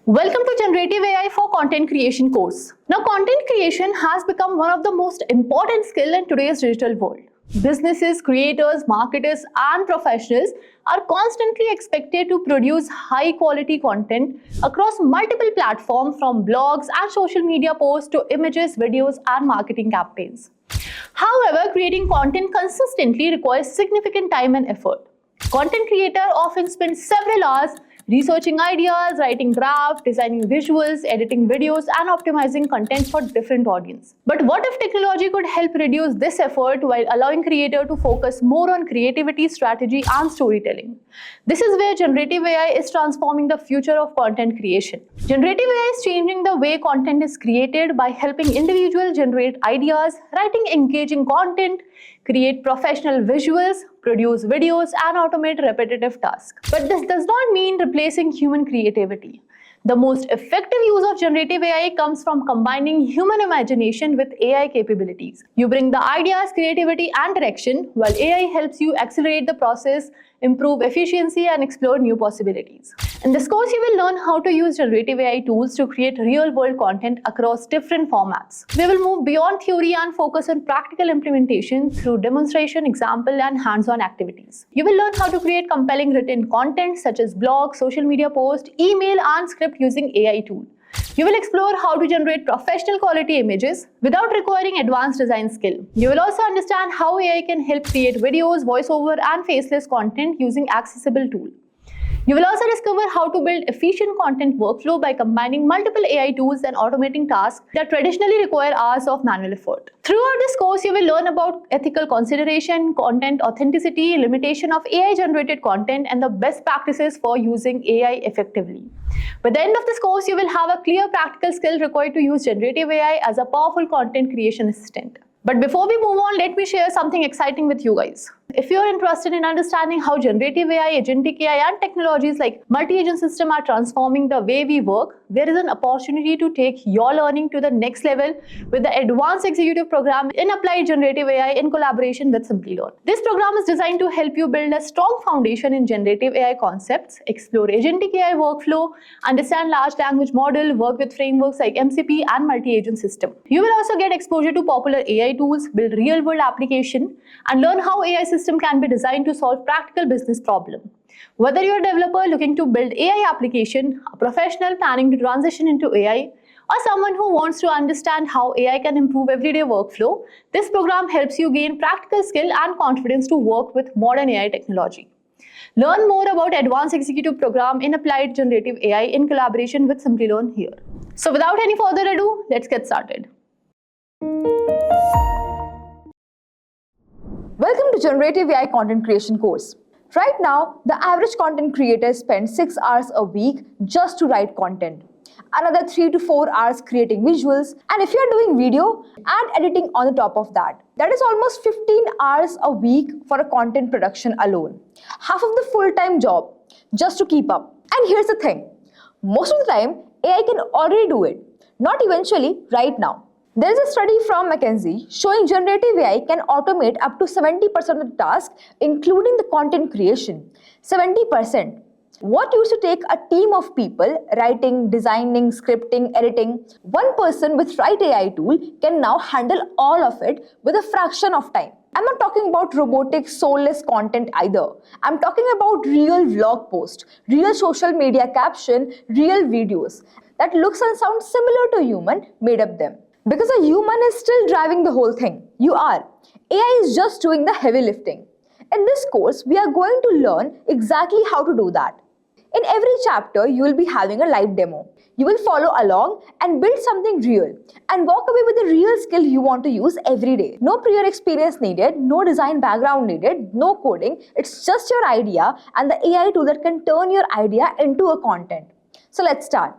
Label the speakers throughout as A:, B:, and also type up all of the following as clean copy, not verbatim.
A: Welcome to Generative AI for Content Creation course. Now, content creation has become one of the most important skills in today's digital world. Businesses, creators, marketers, and professionals are constantly expected to produce high-quality content across multiple platforms, from blogs and social media posts to images, videos, and marketing campaigns. However, creating content consistently requires significant time and effort. Content creators often spend several hours researching ideas, writing drafts, designing visuals, editing videos, and optimizing content for different audiences. But what if technology could help reduce this effort while allowing creators to focus more on creativity, strategy, and storytelling? This is where generative AI is transforming the future of content creation. Generative AI is changing the way content is created by helping individuals generate ideas, writing engaging content, create professional visuals, produce videos, and automate repetitive tasks. But this does not mean replacing human creativity. The most effective use of generative AI comes from combining human imagination with AI capabilities. You bring the ideas, creativity, and direction, while AI helps you accelerate the process, improve efficiency, and explore new possibilities. In this course, you will learn how to use generative AI tools to create real-world content across different formats. We will move beyond theory and focus on practical implementation through demonstration, example, and hands-on activities. You will learn how to create compelling written content such as blogs, social media posts, email, and script using AI tool. You will explore how to generate professional quality images without requiring advanced design skill. You will also understand how AI can help create videos, voiceover, and faceless content using accessible tools. You will also discover how to build efficient content workflow by combining multiple AI tools and automating tasks that traditionally require hours of manual effort. Throughout this course, you will learn about ethical consideration, content authenticity, limitation of AI-generated content, and the best practices for using AI effectively. By the end of this course, you will have a clear practical skill required to use generative AI as a powerful content creation assistant. But before we move on, let me share something exciting with you guys. If you are interested in understanding how generative AI, agentic AI, and technologies like multi-agent system are transforming the way we work, there is an opportunity to take your learning to the next level with the Advanced Executive Program in Applied Generative AI in collaboration with Simplilearn. This program is designed to help you build a strong foundation in generative AI concepts, explore agentic AI workflow, understand large language model, work with frameworks like MCP and multi-agent system. You will also get exposure to popular AI tools, build real-world application, and learn how AI system can be designed to solve practical business problems. Whether you're a developer looking to build AI application, a professional planning to transition into AI, or someone who wants to understand how AI can improve everyday workflow, this program helps you gain practical skill and confidence to work with modern AI technology. Learn more about Advanced Executive Program in Applied Generative AI in collaboration with Simplilearn here. So without any further ado, let's get started.
B: Welcome to Generative AI Content Creation course. Right now, the average content creator spends 6 hours a week just to write content. Another 3 to 4 hours creating visuals, and if you are doing video and editing on the top of that, that is almost 15 hours a week for a content production alone. Half of the full-time job just to keep up. And here's the thing, most of the time, AI can already do it. Not eventually, right now. There is a study from McKinsey showing generative AI can automate up to 70% of the tasks, including the content creation. 70%. What used to take a team of people writing, designing, scripting, editing, one person with right AI tool can now handle all of it with a fraction of time. I'm not talking about robotic, soulless content either. I'm talking about real vlog post, real social media caption, real videos that looks and sounds similar to human, made up them. Because a human is still driving the whole thing. You are. AI is just doing the heavy lifting. In this course, we are going to learn exactly how to do that. In every chapter, you will be having a live demo. You will follow along and build something real and walk away with the real skill you want to use every day. No prior experience needed, no design background needed, no coding. It's just your idea and the AI tool that can turn your idea into a content. So let's start.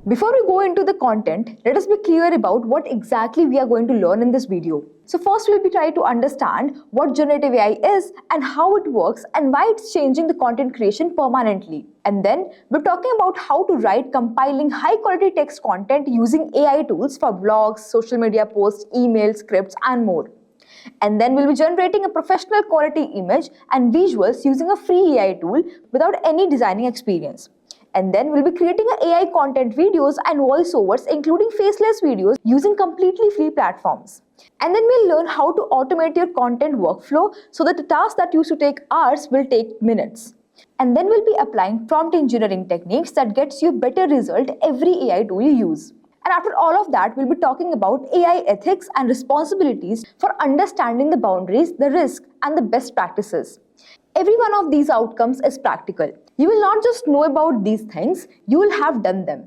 B: Before we go into the content, let us be clear about what exactly we are going to learn in this video. So first we'll be trying to understand what generative AI is and how it works and why it's changing the content creation permanently. And then we're talking about how to write compiling high quality text content using AI tools for blogs, social media posts, emails, scripts, and more. And then we'll be generating a professional quality image and visuals using a free AI tool without any designing experience. And then we'll be creating AI content videos and voiceovers, including faceless videos, using completely free platforms. And then we'll learn how to automate your content workflow so that the task that used to take hours will take minutes. And then we'll be applying prompt engineering techniques that gets you better result every AI tool you use. And after all of that, we'll be talking about AI ethics and responsibilities for understanding the boundaries, the risk, and the best practices. Every one of these outcomes is practical. You will not just know about these things, you will have done them.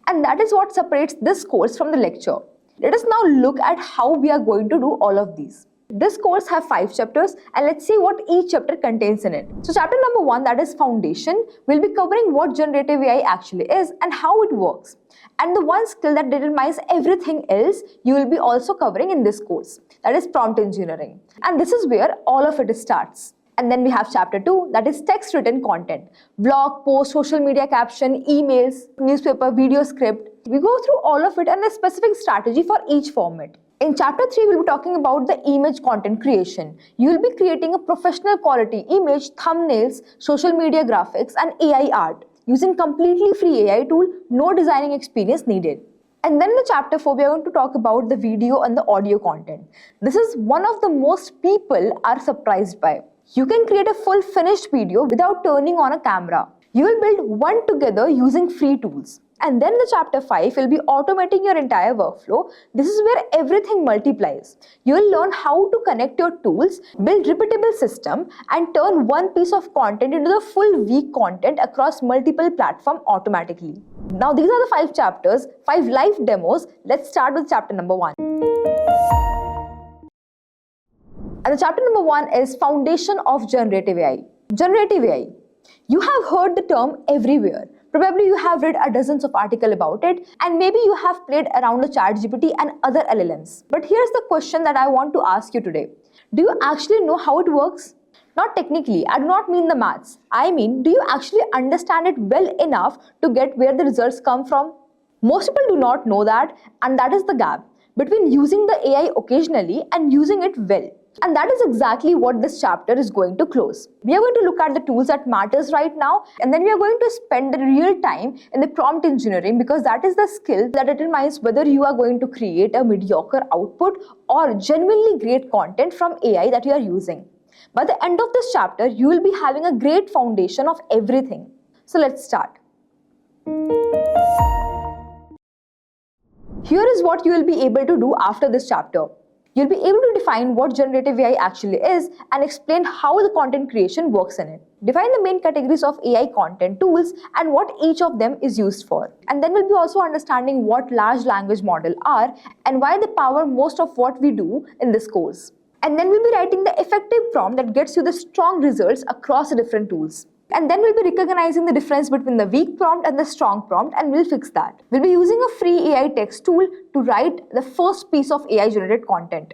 B: And that is what separates this course from the lecture. Let us now look at how we are going to do all of these. This course has 5 chapters, and let's see what each chapter contains in it. So chapter number 1, that is Foundation, will be covering what generative AI actually is and how it works. And the one skill that determines everything else, you will be also covering in this course, that is prompt engineering. And this is where all of it starts. And then we have chapter 2, that is text written content, blog, post, social media caption, emails, newspaper, video script. We go through all of it and a specific strategy for each format. In chapter 3, we'll be talking about the image content creation. You will be creating a professional quality image, thumbnails, social media graphics, and AI art using completely free AI tool, no designing experience needed. And then in the chapter 4, we are going to talk about the video and the audio content. This is one of the most people are surprised by. You can create a full finished video without turning on a camera. You will build one together using free tools. And then in the chapter 5 will be automating your entire workflow. This is where everything multiplies. You will learn how to connect your tools, build repeatable system, and turn one piece of content into the full week content across multiple platforms automatically. Now these are the 5 chapters, 5 live demos. Let's start with chapter number 1. And the chapter number 1 is Foundation of Generative AI. Generative AI. You have heard the term everywhere. Probably you have read dozens of articles about it, and maybe you have played around with ChatGPT and other LLMs. But here's the question that I want to ask you today. Do you actually know how it works? Not technically, I do not mean the maths. I mean, do you actually understand it well enough to get where the results come from? Most people do not know that, and that is the gap between using the AI occasionally and using it well. And that is exactly what this chapter is going to close. We are going to look at the tools that matters right now, and then we are going to spend the real time in the prompt engineering, because that is the skill that determines whether you are going to create a mediocre output or genuinely great content from AI that you are using. By the end of this chapter, you will be having a great foundation of everything. So let's start. Here is what you will be able to do after this chapter. You'll be able to define what generative AI actually is and explain how the content creation works in it. Define the main categories of AI content tools and what each of them is used for. And then we'll be also understanding what large language models are and why they power most of what we do in this course. And then we'll be writing the effective prompt that gets you the strong results across the different tools. And then we'll be recognizing the difference between the weak prompt and the strong prompt, and we'll fix that. We'll be using a free AI text tool to write the first piece of AI generated content.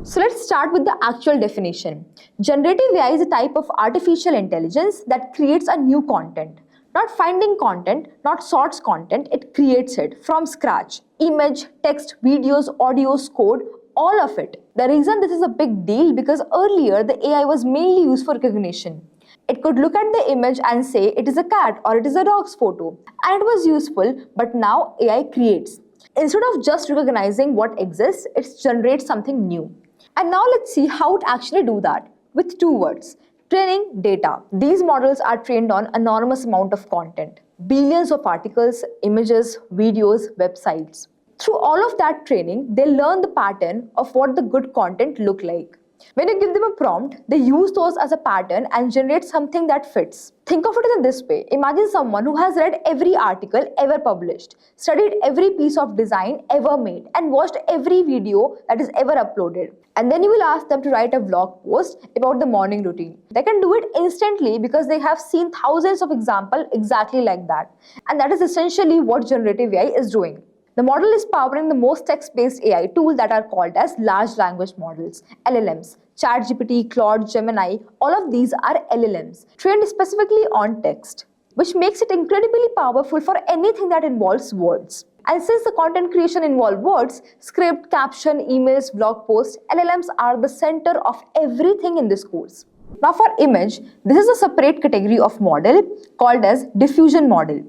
B: So let's start with the actual definition. Generative AI is a type of artificial intelligence that creates a new content. Not finding content, not sorts content, it creates it from scratch. Image, text, videos, audios, code, all of it. The reason this is a big deal because earlier the AI was mainly used for recognition. It could look at the image and say it is a cat or it is a dog's photo, and it was useful, but now AI creates. Instead of just recognizing what exists, it generates something new. And now let's see how it actually do that with 2 words. Training, data. These models are trained on enormous amount of content. Billions of articles, images, videos, websites. Through all of that training, they learn the pattern of what the good content look like. When you give them a prompt, they use those as a pattern and generate something that fits. Think of it in this way. Imagine someone who has read every article ever published, studied every piece of design ever made, and watched every video that is ever uploaded. And then you will ask them to write a blog post about the morning routine. They can do it instantly because they have seen thousands of examples exactly like that. And that is essentially what generative AI is doing. The model is powering the most text-based AI tools that are called as large language models, LLMs. ChatGPT, Claude, Gemini, all of these are LLMs, trained specifically on text. which makes it incredibly powerful for anything that involves words. And since the content creation involves words, script, caption, emails, blog posts, LLMs are the center of everything in this course. Now for image, this is a separate category of model called as diffusion model.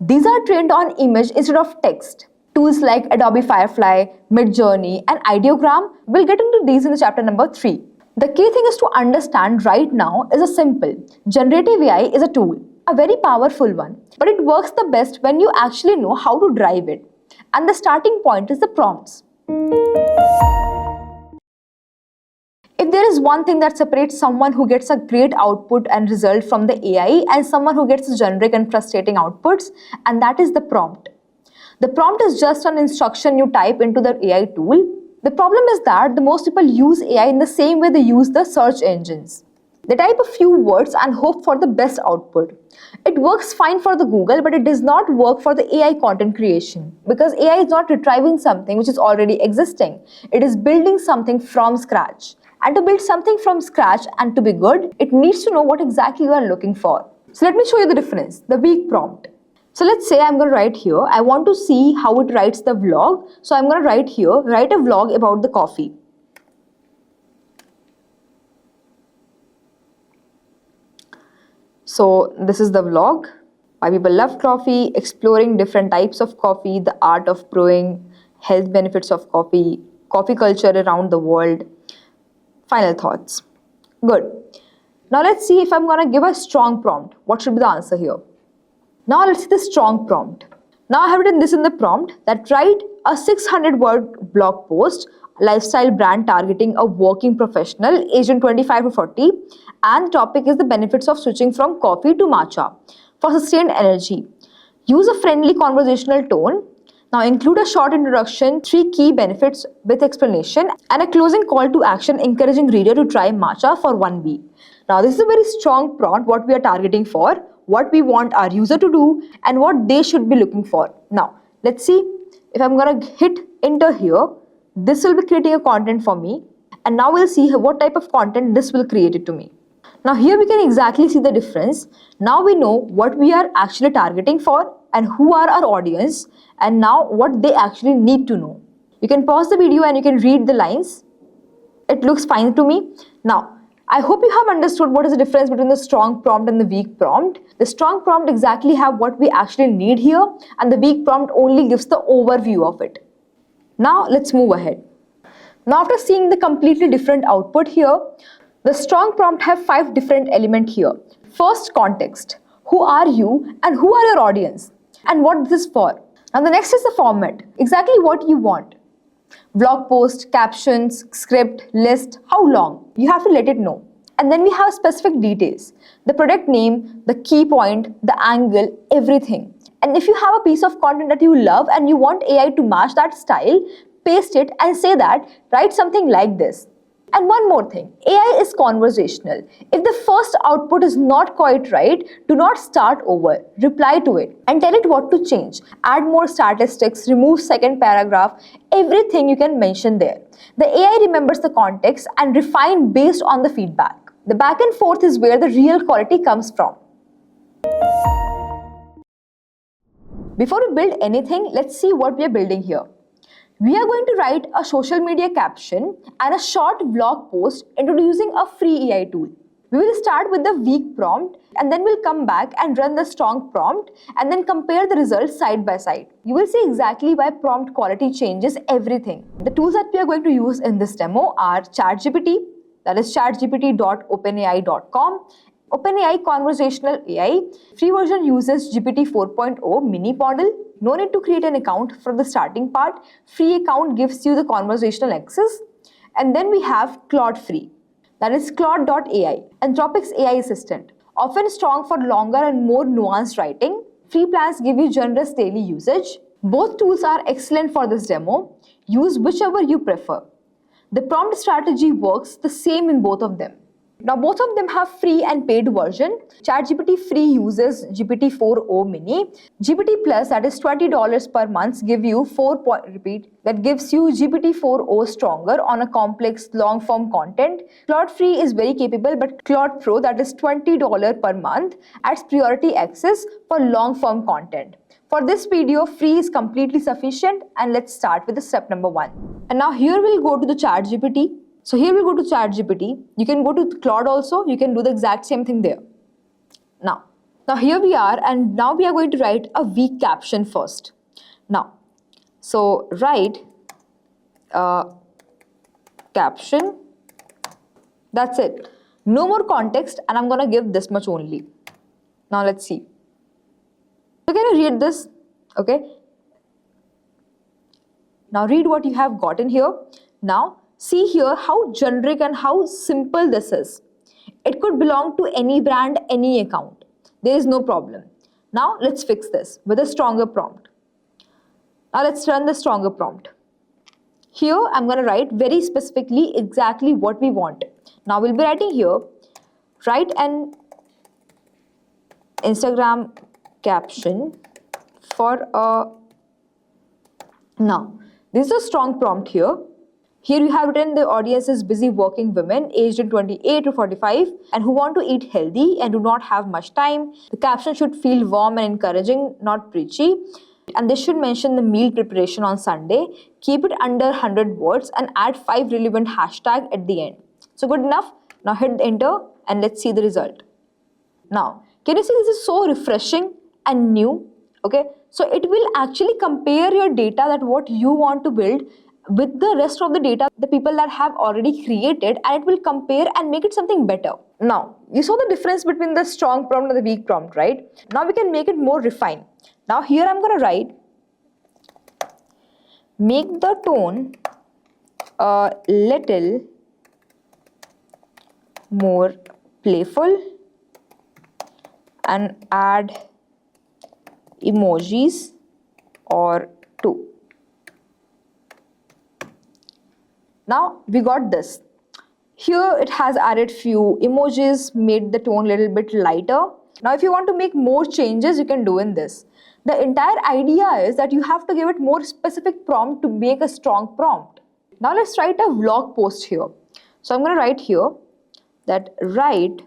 B: These are trained on image instead of text. Tools like Adobe Firefly, Midjourney, and Ideogram will get into these in the chapter number 3. The key thing is to understand right now is a simple. Generative AI is a tool, a very powerful one, but it works the best when you actually know how to drive it. And the starting point is the prompts. If there is one thing that separates someone who gets a great output and result from the AI and someone who gets generic and frustrating outputs, and that is the prompt. The prompt is just an instruction you type into the AI tool. The problem is that the most people use AI in the same way they use the search engines. They type a few words and hope for the best output. It works fine for the Google, but it does not work for the AI content creation because AI is not retrieving something which is already existing. It is building something from scratch. And to build something from scratch and to be good, it needs to know what exactly you are looking for. So let me show you the difference, the weak prompt. So let's say I'm going to write here, I want to see how it writes the vlog. So I'm going to write here, write a vlog about the coffee. So this is the vlog, why people love coffee, exploring different types of coffee, the art of brewing, health benefits of coffee, coffee culture around the world. Final thoughts. Good. Now let's see if I'm going to give a strong prompt. What should be the answer here? Now let's see the strong prompt. Now I have written this in the prompt that write a 600-word blog post, lifestyle brand targeting a working professional aged 25 to 40, and the topic is the benefits of switching from coffee to matcha for sustained energy. Use a friendly conversational tone. Now include a short introduction, 3 key benefits with explanation, and a closing call to action encouraging reader to try matcha for 1 week. Now this is a very strong prompt what we are targeting for, what we want our user to do, and what they should be looking for. Now let's see if I'm going to hit enter here. This will be creating a content for me, and now we'll see what type of content this will create it to me. Now here we can exactly see the difference. Now we know what we are actually targeting for and who are our audience, and now what they actually need to know. You can pause the video and you can read the lines. It looks fine to me. Now I hope you have understood what is the difference between the strong prompt and the weak prompt. The strong prompt exactly have what we actually need here, and the weak prompt only gives the overview of it. Now let's move ahead. Now after seeing the completely different output here, the strong prompt have 5 different elements here. First, context. Who are you and who are your audience and what this is for. And the next is the format. Exactly what you want. Blog post, captions, script, list, how long. You have to let it know. And then we have specific details. The product name, the key point, the angle, everything. And if you have a piece of content that you love and you want AI to match that style, paste it and say that, write something like this. And one more thing, AI is conversational. If the first output is not quite right, do not start over. Reply to it and tell it what to change. Add more statistics, remove second paragraph, everything you can mention there. The AI remembers the context and refine based on the feedback. The back and forth is where the real quality comes from. Before we build anything, let's see what we are building here. We are going to write a social media caption and a short blog post introducing a free AI tool. We will start with the weak prompt and then we'll come back and run the strong prompt and then compare the results side by side. You will see exactly why prompt quality changes everything. The tools that we are going to use in this demo are ChatGPT, that is chatgpt.openai.com, OpenAI Conversational AI. Free version uses GPT 4.0 mini model. No need to create an account for the starting part. Free account gives you the conversational access. And then we have Claude free. That is Claude.ai, Anthropic's AI assistant. Often strong for longer and more nuanced writing. Free plans give you generous daily usage. Both tools are excellent for this demo. Use whichever you prefer. The prompt strategy works the same in both of them. Now both of them have free and paid version. ChatGPT free uses GPT-4o mini. GPT Plus, that is $20 per month, gives you GPT-4o stronger on a complex long form content. Claude free is very capable, but Claude Pro, that is $20 per month, adds priority access for long form content. For this video, free is completely sufficient, and let's start with the step number 1. And now here we'll go to the ChatGPT. So here we'll go to ChatGPT. You can go to Claude also. You can do the exact same thing there. Now here we are, and now we are going to write a weak caption first. Now, so write caption. That's it. No more context, and I'm gonna give this much only. Now let's see. So can you read this? Okay. Now read what you have gotten here. Now see here how generic and how simple this is. It could belong to any brand, any account. There is no problem. Now let's fix this with a stronger prompt. Now let's run the stronger prompt. Here I'm going to write very specifically exactly what we want. Now we'll be writing here, write an Instagram caption for a... Now this is a strong prompt here. Here you have written the audience is busy working women aged in 28 to 45 and who want to eat healthy and do not have much time. The caption should feel warm and encouraging, not preachy. And this should mention the meal preparation on Sunday. Keep it under 100 words and add 5 relevant hashtags at the end. So good enough. Now hit enter and let's see the result. Now, can you see this is so refreshing and new? Okay, so it will actually compare your data, that what you want to build, with the rest of the data, the people that have already created, and it will compare and make it something better. Now, you saw the difference between the strong prompt and the weak prompt, right? Now we can make it more refined. Now here I'm going to write, make the tone a little more playful and add emojis or 2. Now we got this. Here it has added few emojis, made the tone a little bit lighter. Now if you want to make more changes, you can do in this. The entire idea is that you have to give it more specific prompt to make a strong prompt. Now let's write a vlog post here. So I'm going to write here that write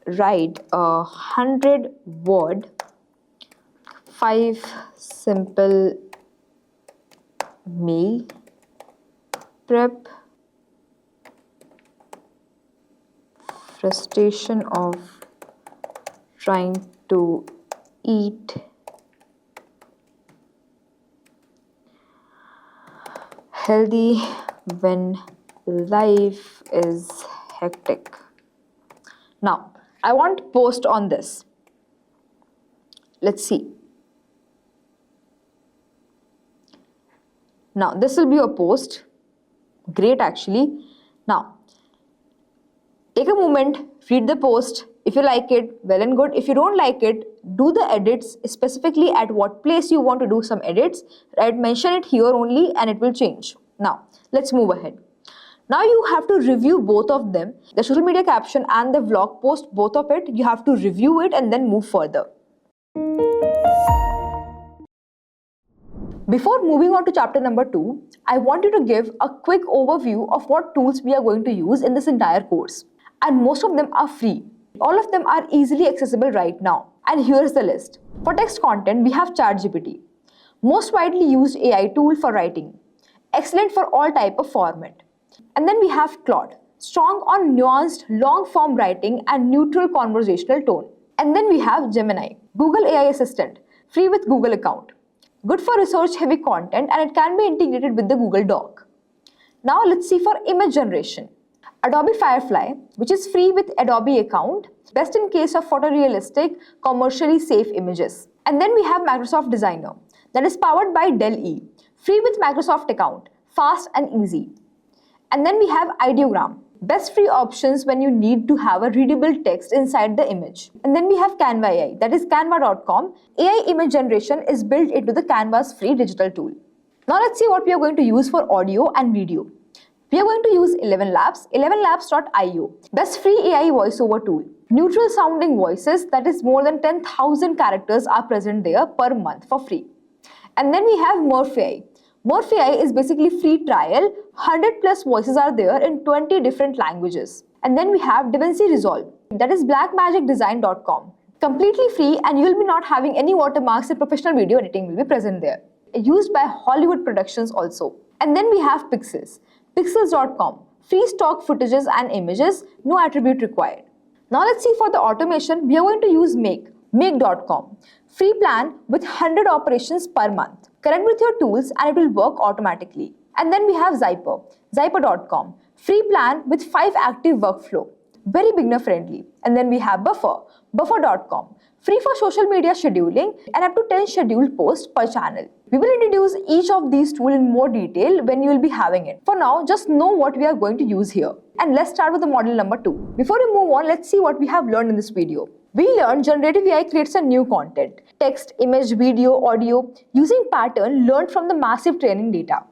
B: a 100-word 5 simple meal prep frustration of trying to eat healthy when life is hectic. Now I want to post on this. Let's see. Now this will be a post. Great actually. Now take a moment, read the post. If you like it, well and good. If you don't like it, do the edits, specifically at what place you want to do some edits. Right, mention it here only and it will change. Now let's move ahead. Now you have to review both of them, the social media caption and the vlog post, both of it. You have to review it and then move further. Before moving on to chapter number 2, I want you to give a quick overview of what tools we are going to use in this entire course. And most of them are free. All of them are easily accessible right now. And here's the list. For text content, we have ChatGPT, most widely used AI tool for writing, excellent for all type of format. And then we have Claude, strong on nuanced long-form writing and neutral conversational tone. And then we have Gemini, Google AI assistant, free with Google account. Good for research-heavy content and it can be integrated with the Google Doc. Now let's see for image generation. Adobe Firefly, which is free with Adobe account, best in case of photorealistic, commercially safe images. And then we have Microsoft Designer, that is powered by Dell E, free with Microsoft account, fast and easy. And then we have Ideogram, best free options when you need to have a readable text inside the image. And then we have Canva AI, that is canva.com. AI image generation is built into the Canva's free digital tool. Now let's see what we are going to use for audio and video. We are going to use 11 Labs, 11labs.io, best free AI voiceover tool. Neutral sounding voices, that is more than 10,000 characters are present there per month for free. And then we have Morph.ai. Morph.ai is basically free trial. 100 plus voices are there in 20 different languages. And then we have DaVinci Resolve, that is blackmagicdesign.com. Completely free, and you will be not having any watermarks, and professional video editing will be present there. Used by Hollywood productions also. And then we have Pixels, pixels.com. Free stock footages and images, no attribute required. Now let's see for the automation, we are going to use make.com. Free plan with 100 operations per month. Connect with your tools and it will work automatically. And then we have zyper.com. Free plan with 5 active workflow. Very beginner friendly. And then we have buffer.com. Free for social media scheduling and up to 10 scheduled posts per channel. We will introduce each of these tools in more detail when you will be having it. For now, just know what we are going to use here. And let's start with the model number 2. Before we move on, let's see what we have learned in this video. We learned Generative AI creates a new content, text, image, video, audio, using pattern learned from the massive training data.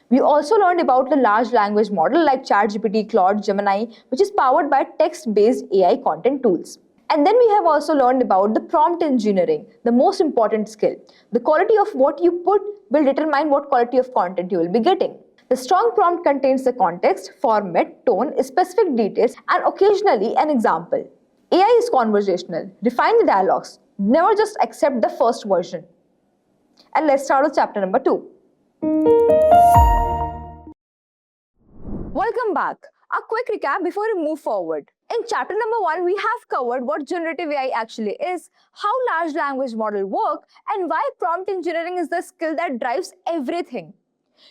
B: We also learned about the large language model like ChatGPT, Claude, Gemini, which is powered by text-based AI content tools. And then we have also learned about the prompt engineering, the most important skill. The quality of what you put will determine what quality of content you will be getting. The strong prompt contains the context, format, tone, specific details, and occasionally an example. AI is conversational. Refine the dialogues. Never just accept the first version. And let's start with chapter number 2. Welcome back. A quick recap before we move forward. In chapter number 1, we have covered what generative AI actually is, how large language models work, and why prompt engineering is the skill that drives everything.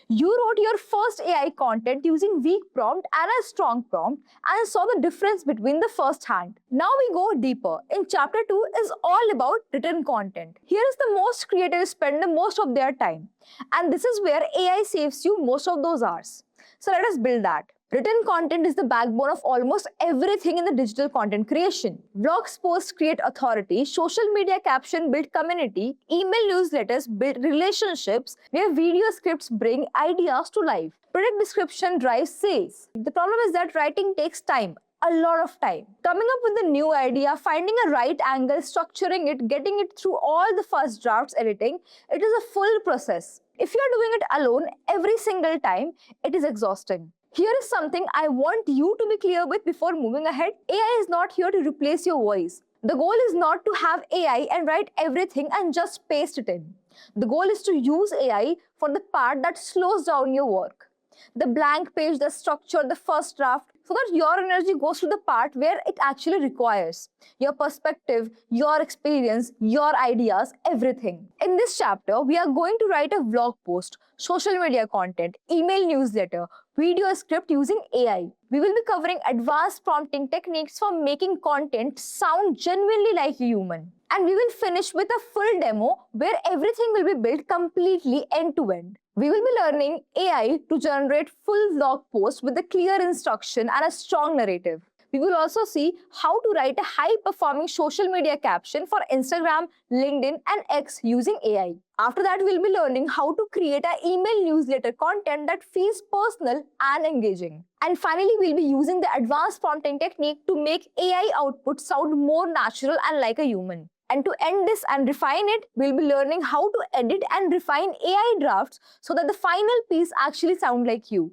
B: You wrote your first AI content using weak prompt and a strong prompt and saw the difference between the first hand. Now we go deeper. In chapter 2 is all about written content. Here is the most creators spend the most of their time. And this is where AI saves you most of those hours. So let us build that. Written content is the backbone of almost everything in the digital content creation. Blogs posts create authority, social media caption build community, email newsletters build relationships, where video scripts bring ideas to life. Product description drives sales. The problem is that writing takes time. A lot of time. Coming up with a new idea, finding a right angle, structuring it, getting it through all the first drafts, editing, it is a full process. If you are doing it alone every single time, it is exhausting. Here is something I want you to be clear with before moving ahead. AI is not here to replace your voice. The goal is not to have AI and write everything and just paste it in. The goal is to use AI for the part that slows down your work. The blank page, the structure, the first draft, so that your energy goes to the part where it actually requires. Your perspective, your experience, your ideas, everything. In this chapter, we are going to write a blog post, social media content, email newsletter, video script using AI. We will be covering advanced prompting techniques for making content sound genuinely like a human. And we will finish with a full demo where everything will be built completely end-to-end. We will be learning AI to generate full blog posts with a clear instruction and a strong narrative. We will also see how to write a high-performing social media caption for Instagram, LinkedIn, and X using AI. After that, we'll be learning how to create an email newsletter content that feels personal and engaging. And finally, we'll be using the advanced prompting technique to make AI output sound more natural and like a human. And to end this and refine it, we'll be learning how to edit and refine AI drafts so that the final piece actually sounds like you.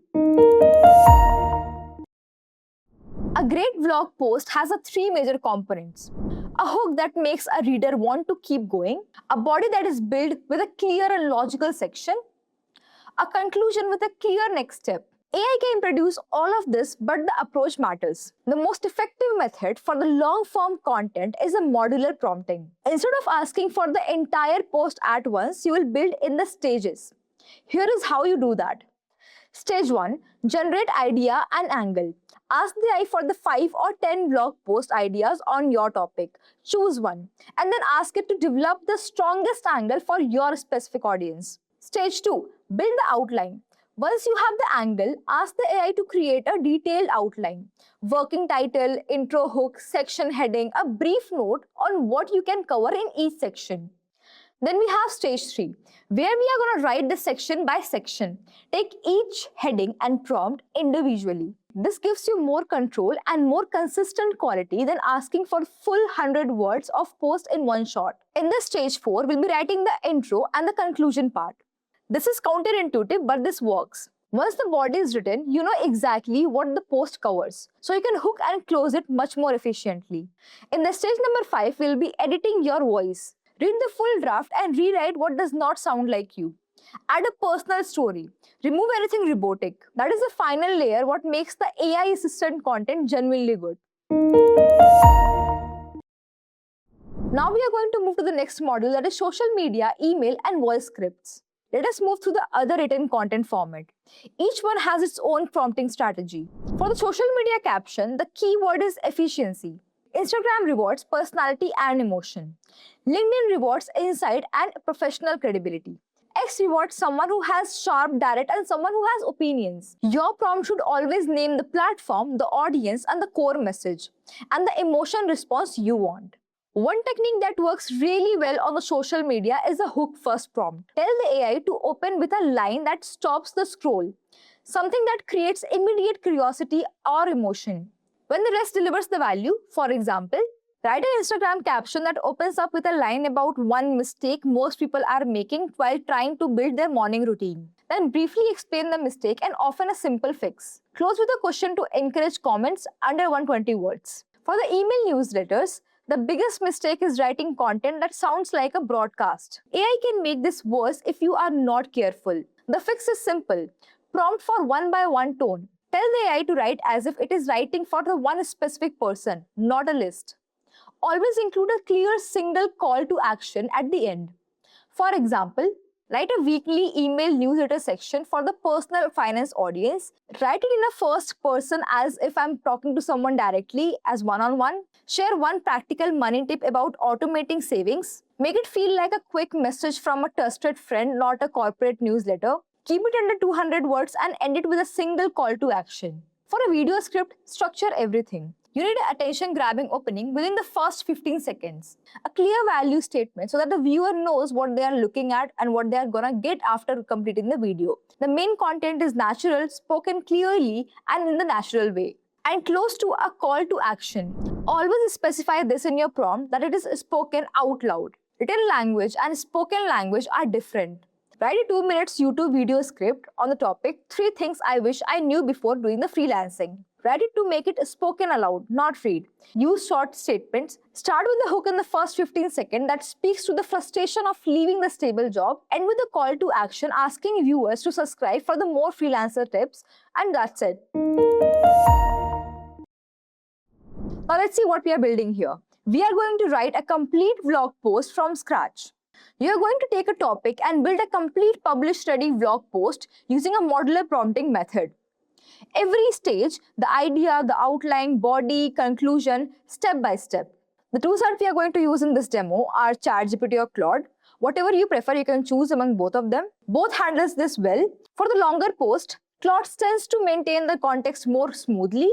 B: A great blog post has 3 major components. A hook that makes a reader want to keep going, a body that is built with a clear and logical section, a conclusion with a clear next step. AI can produce all of this, but the approach matters. The most effective method for the long-form content is a modular prompting. Instead of asking for the entire post at once, you will build in the stages. Here is how you do that. Stage 1. Generate idea and angle. Ask the AI for the 5 or 10 blog post ideas on your topic. Choose one and then ask it to develop the strongest angle for your specific audience. Stage 2. Build the outline. Once you have the angle, ask the AI to create a detailed outline. Working title, intro hook, section heading, a brief note on what you can cover in each section. Then we have stage 3, where we are going to write the section by section. Take each heading and prompt individually. This gives you more control and more consistent quality than asking for full 100 words of post in one shot. In this stage 4, we'll be writing the intro and the conclusion part. This is counterintuitive, but this works. Once the body is written, you know exactly what the post covers, so you can hook and close it much more efficiently. In the stage number 5, we'll be editing your voice. Read the full draft and rewrite what does not sound like you. Add a personal story. Remove anything robotic. That is the final layer, what makes the AI assistant content genuinely good. Now we are going to move to the next module, that is social media, email and voice scripts. Let us move through the other written content format. Each one has its own prompting strategy. For the social media caption, the keyword is efficiency. Instagram rewards personality and emotion. LinkedIn rewards insight and professional credibility. X rewards someone who has sharp, direct, and someone who has opinions. Your prompt should always name the platform, the audience, and the core message, and the emotion response you want. One technique that works really well on the social media is a hook first prompt. Tell the AI to open with a line that stops the scroll, something that creates immediate curiosity or emotion. When the rest delivers the value, for example, write an Instagram caption that opens up with a line about one mistake most people are making while trying to build their morning routine. Then briefly explain the mistake and often a simple fix. Close with a question to encourage comments under 120 words. For the email newsletters, the biggest mistake is writing content that sounds like a broadcast. AI can make this worse if you are not careful. The fix is simple. Prompt for one by one tone. Tell the AI to write as if it is writing for the one specific person, not a list. Always include a clear single call to action at the end. For example, write a weekly email newsletter section for the personal finance audience. Write it in a first person as if I'm talking to someone directly as one-on-one. Share one practical money tip about automating savings. Make it feel like a quick message from a trusted friend, not a corporate newsletter. Keep it under 200 words and end it with a single call to action. For a video script, structure everything. You need an attention-grabbing opening within the first 15 seconds. A clear value statement so that the viewer knows what they are looking at and what they are gonna get after completing the video. The main content is natural, spoken clearly and in the natural way. And close to a call to action. Always specify this in your prompt that it is spoken out loud. Written language and spoken language are different. Write a 2 minutes YouTube video script on the topic 3 things I wish I knew before doing the freelancing. Write it to make it spoken aloud, not read. Use short statements. Start with the hook in the first 15 seconds that speaks to the frustration of leaving the stable job. End with a call to action asking viewers to subscribe for the more freelancer tips. And that's it. Now let's see what we are building here. We are going to write a complete blog post from scratch. You are going to take a topic and build a complete publish-ready blog post using a modular prompting method. Every stage, the idea, the outline, body, conclusion, step by step. The tools that we are going to use in this demo are ChatGPT or Claude. Whatever you prefer, you can choose among both of them. Both handles this well. For the longer post, Claude tends to maintain the context more smoothly.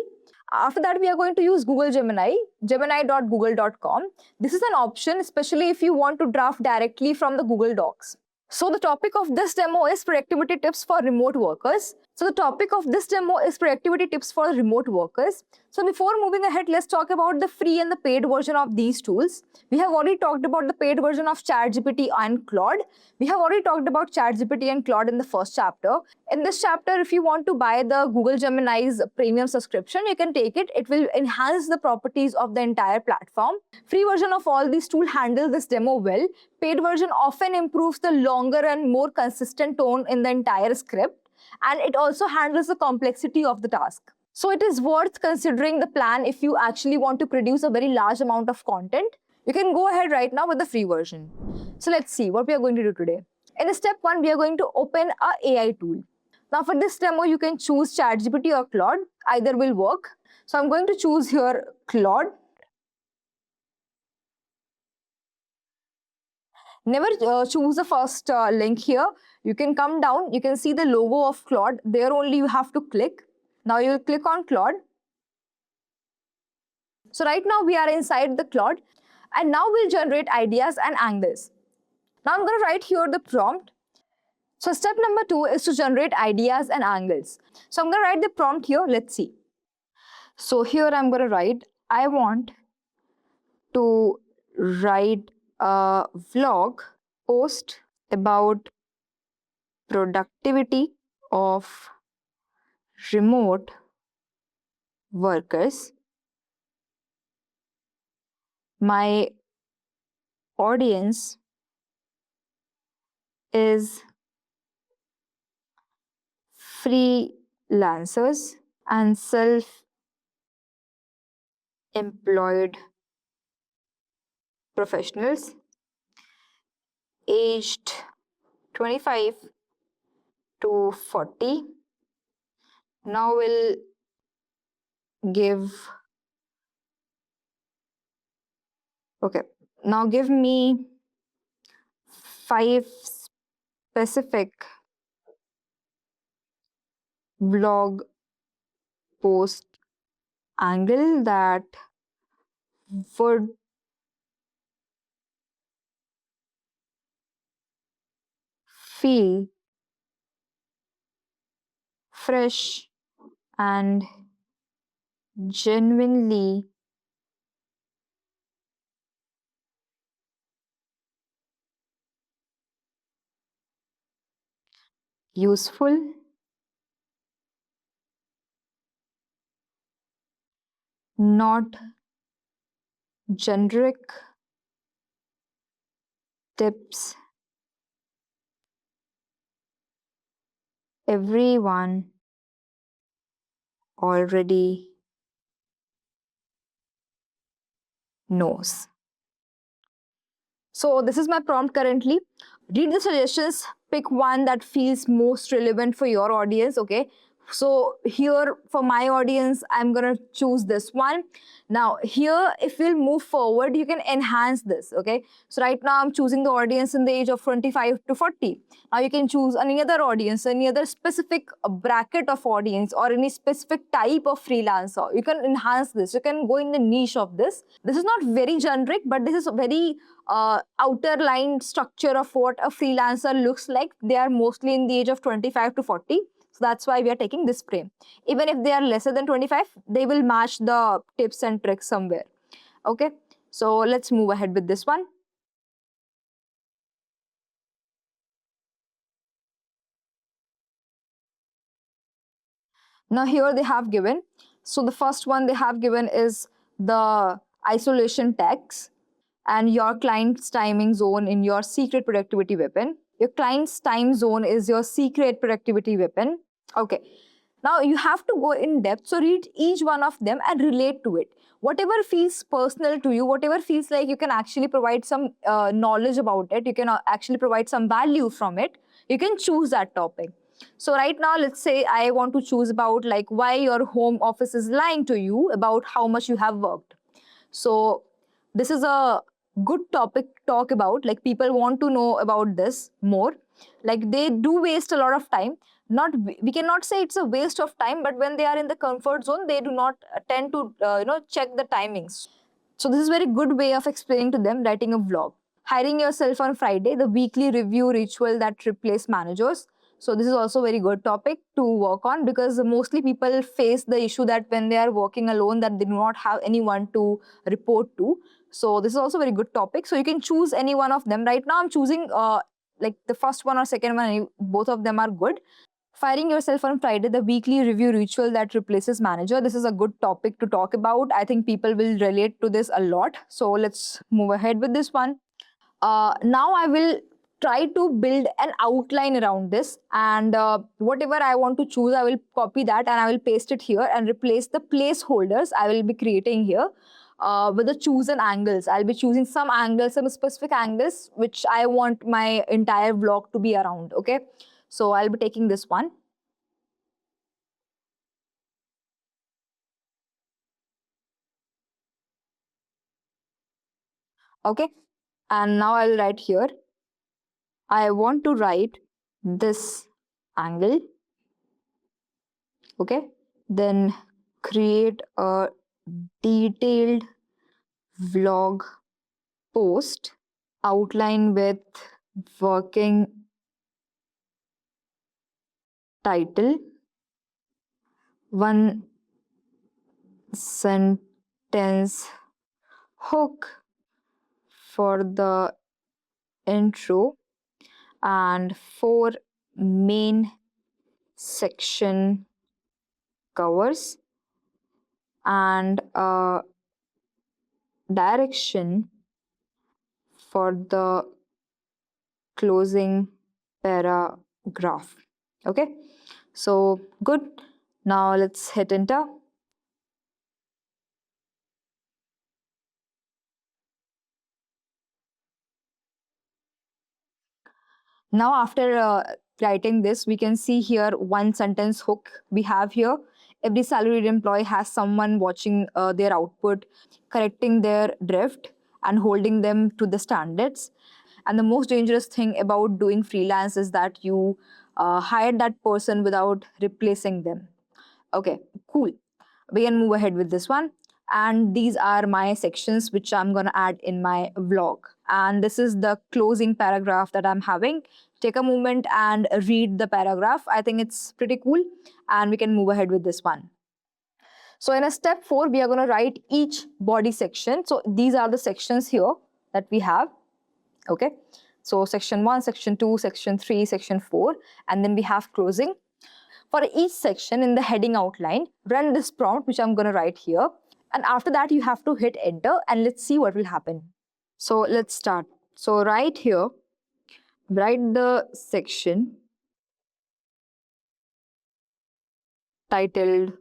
B: After that, we are going to use Google Gemini, gemini.google.com. This is an option, especially if you want to draft directly from the Google Docs. So the topic of this demo is productivity tips for remote workers. So before moving ahead, let's talk about the free and the paid version of these tools. We have already talked about the paid version of ChatGPT and Claude. We have already talked about ChatGPT and Claude in the first chapter. In this chapter, if you want to buy the Google Gemini's premium subscription, you can take it. It will enhance the properties of the entire platform. Free version of all these tools handle this demo well. Paid version often improves the longer and more consistent tone in the entire script. And it also handles the complexity of the task. So it is worth considering the plan if you actually want to produce a very large amount of content. You can go ahead right now with the free version. So let's see what we are going to do today. In the step 1, we are going to open a AI tool. Now for this demo, you can choose ChatGPT or Claude. Either will work. So I'm going to choose here Claude. Never choose the first link here. You can come down, you can see the logo of Claude. There only you have to click. Now you will click on Claude. So right now we are inside the Claude and now we'll generate ideas and angles. Now I'm going to write here the prompt. So step number 2 is to generate ideas and angles. So I'm going to write the prompt here. Let's see. So here I'm going to write, I want to write a vlog post about productivity of remote workers. My audience is freelancers and self-employed professionals aged 25 to 40. Now we'll give, okay, now give me 5 specific blog post angle that would feel fresh and genuinely useful, not generic tips everyone already knows. So this is my prompt currently. Read the suggestions, pick one that feels most relevant for your audience, okay? So here for my audience, I'm gonna choose this one. Now here, if we'll move forward, you can enhance this, okay? So right now I'm choosing the audience in the age of 25 to 40. Now you can choose any other audience, any other specific bracket of audience or any specific type of freelancer. You can enhance this, you can go in the niche of this. This is not very generic, but this is a very outer line structure of what a freelancer looks like. They are mostly in the age of 25 to 40. So that's why we are taking this frame. Even if they are lesser than 25, they will match the tips and tricks somewhere. Okay, so let's move ahead with this one. Now here they have given. So the first one they have given is the isolation tax and your client's timing zone in your secret productivity weapon. Your client's time zone is your secret productivity weapon. Okay. Now you have to go in depth. So read each one of them and relate to it. Whatever feels personal to you, whatever feels like you can actually provide some knowledge about it, you can actually provide some value from it, you can choose that topic. So right now, let's say I want to choose about like why your home office is lying to you about how much you have worked. So this is a good topic to talk about. Like people want to know about this more. Like they do waste a lot of time. Not we cannot say it's a waste of time, but when they are in the comfort zone, they do not tend to check the timings. So this is a very good way of explaining to them writing a vlog. Hiring yourself on Friday, the weekly review ritual that replace managers. So this is also a very good topic to work on because mostly people face the issue that when they are working alone that they do not have anyone to report to. So this is also a very good topic. So you can choose any one of them. Right now I'm choosing like the first one or second one, both of them are good. Firing yourself on Friday, the weekly review ritual that replaces manager. This is a good topic to talk about. I think people will relate to this a lot. So let's move ahead with this one. Now I will try to build an outline around this and whatever I want to choose, I will copy that and I will paste it here and replace the placeholders I will be creating here with the chosen angles. I'll be choosing some angles, some specific angles which I want my entire vlog to be around. Okay, so I'll be taking this one. Okay, and now I'll write here, I want to write this angle. Okay, then create a detailed vlog post outline with working title, one sentence hook for the intro, and four main section covers, and a direction for the closing paragraph. Okay, so good. Now let's hit enter. Now, after writing this, we can see here one sentence hook we have here. Every salaried employee has someone watching their output, correcting their drift, and holding them to the standards. And the most dangerous thing about doing freelance is that you hire that person without replacing them. Okay, cool. We can move ahead with this one. And these are my sections which I'm going to add in my vlog. And this is the closing paragraph that I'm having. Take a moment and read the paragraph. I think it's pretty cool. And we can move ahead with this one. So in a step 4, we are going to write each body section. So these are the sections here that we have. Okay. So section 1, section 2, section 3, section 4. And then we have closing. For each section in the heading outline, run this prompt, which I'm going to write here. And after that, you have to hit enter and let's see what will happen. So let's start. So right here, write the section titled.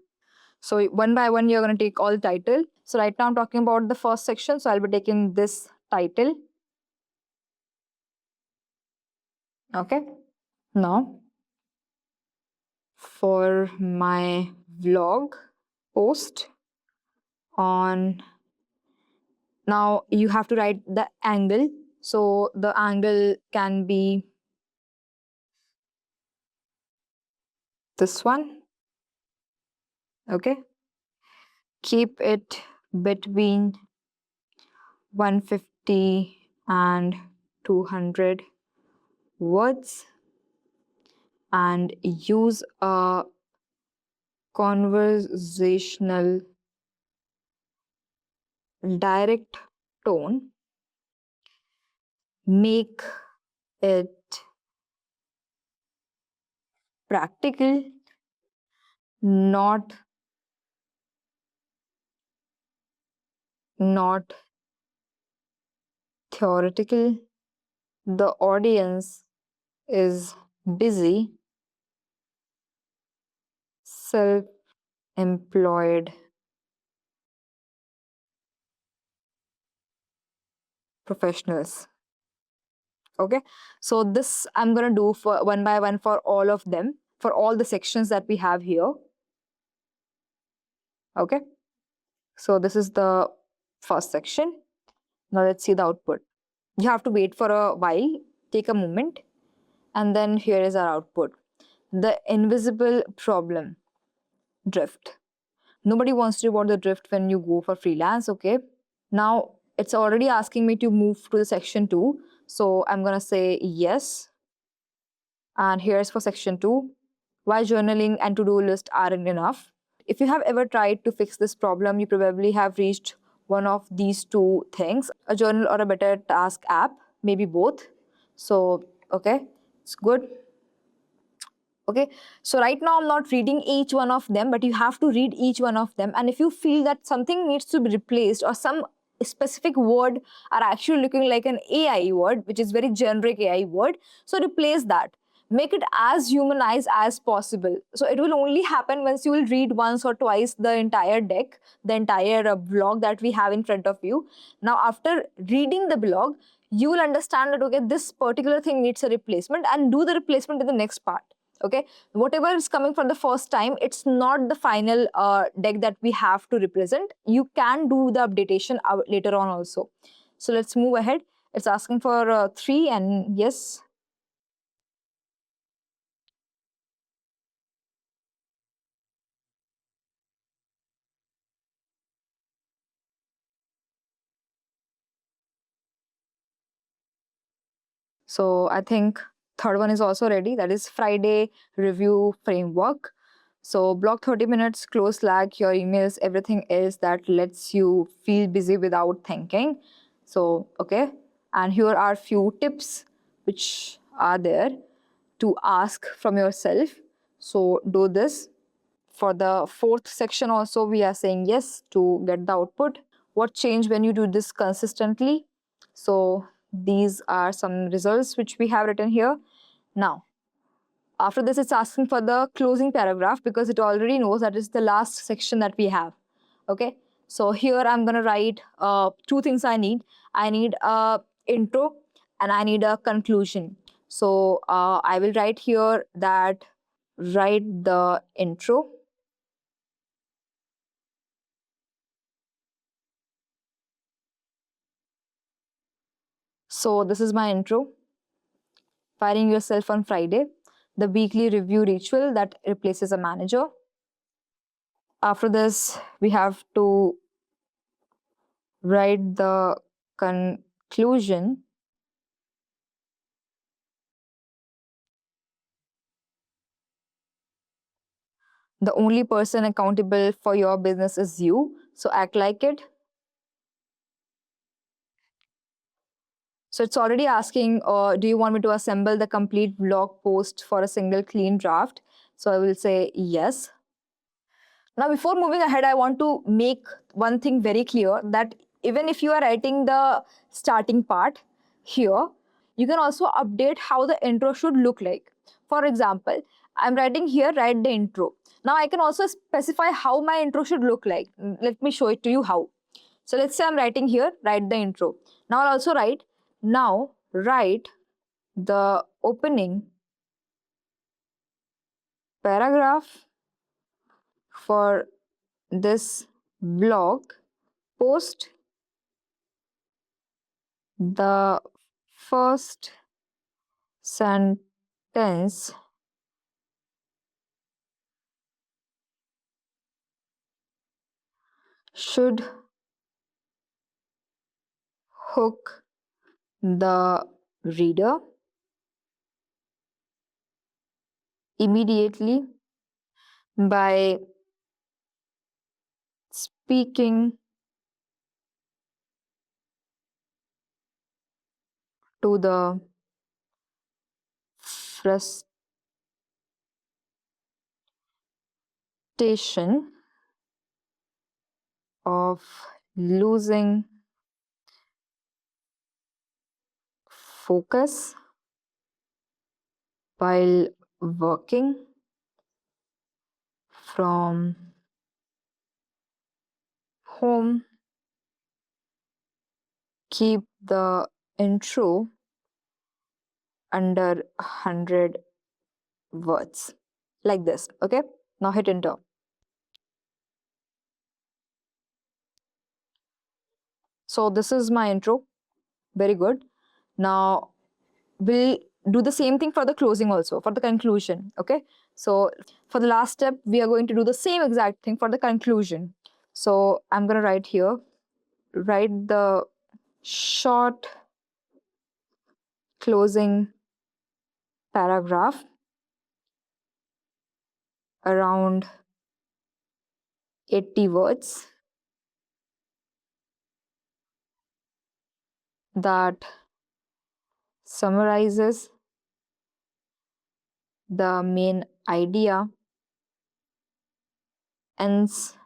B: So one by one, you're going to take all title. So right now I'm talking about the first section. So I'll be taking this title. Okay. Now, for my vlog post on, now you have to write the angle. So the angle can be this one. Okay. Keep it between 150 and 200 words and use a conversational direct tone. Make it practical, not theoretical. The audience is busy, self-employed professionals. Okay, so this I'm going to do for one by one for all of them, for all the sections that we have here. Okay, so this is the first section. Now let's see the output. You have to wait for a while, take a moment, and then here is our output. The invisible problem, drift. Nobody wants to know about the drift when you go for freelance. Okay, now it's already asking me to move to the section 2, so I'm gonna say yes. And here's for section 2, why journaling and to-do list aren't enough. If you have ever tried to fix this problem, you probably have reached one of these two things, a journal or a better task app, maybe both. So okay, it's good. Okay, so right now I'm not reading each one of them, but you have to read each one of them. And if you feel that something needs to be replaced or some specific word are actually looking like an AI word, which is very generic AI word, so replace that. Make it as humanized as possible. So it will only happen once you will read once or twice the entire deck, the entire blog that we have in front of you. Now, after reading the blog, you will understand that, okay, this particular thing needs a replacement, and do the replacement in the next part. Okay, whatever is coming from the first time, it's not the final deck that we have to represent. You can do the updatation later on also. So let's move ahead. It's asking for 3 and yes. So I think third one is also ready. That is Friday review framework. So block 30 minutes, close Slack, your emails, everything else that lets you feel busy without thinking. So, okay. And here are few tips which are there to ask from yourself. So do this. For the fourth section also, we are saying yes to get the output. What change when you do this consistently? So these are some results which we have written here. Now, after this, it's asking for the closing paragraph because it already knows that is the last section that we have. Okay, so here I'm going to write two things I need. I need a intro and I need a conclusion. So I will write here that write the intro. So this is my intro. Firing yourself on Friday, the weekly review ritual that replaces a manager. After this, we have to write the conclusion. The only person accountable for your business is you, so act like it. So it's already asking, do you want me to assemble the complete blog post for a single clean draft? So I will say yes. Now, before moving ahead, I want to make one thing very clear that even if you are writing the starting part here, you can also update how the intro should look like. For example, I'm writing here, write the intro. Now, I can also specify how my intro should look like. Let me show it to you how. So, let's say I'm writing here, write the intro. Now, I'll also write, now write the opening paragraph for this blog post. The first sentence should hook the reader immediately by speaking to the frustration of losing focus while working from home. Keep the intro under 100 words. Like this, okay? Now hit enter. So this is my intro. Very good. Now we'll do the same thing for the closing also, for the conclusion, okay? So for the last step, we are going to do the same exact thing for the conclusion. So I'm going to write here, write the short closing paragraph around 80 words that summarizes the main idea, ends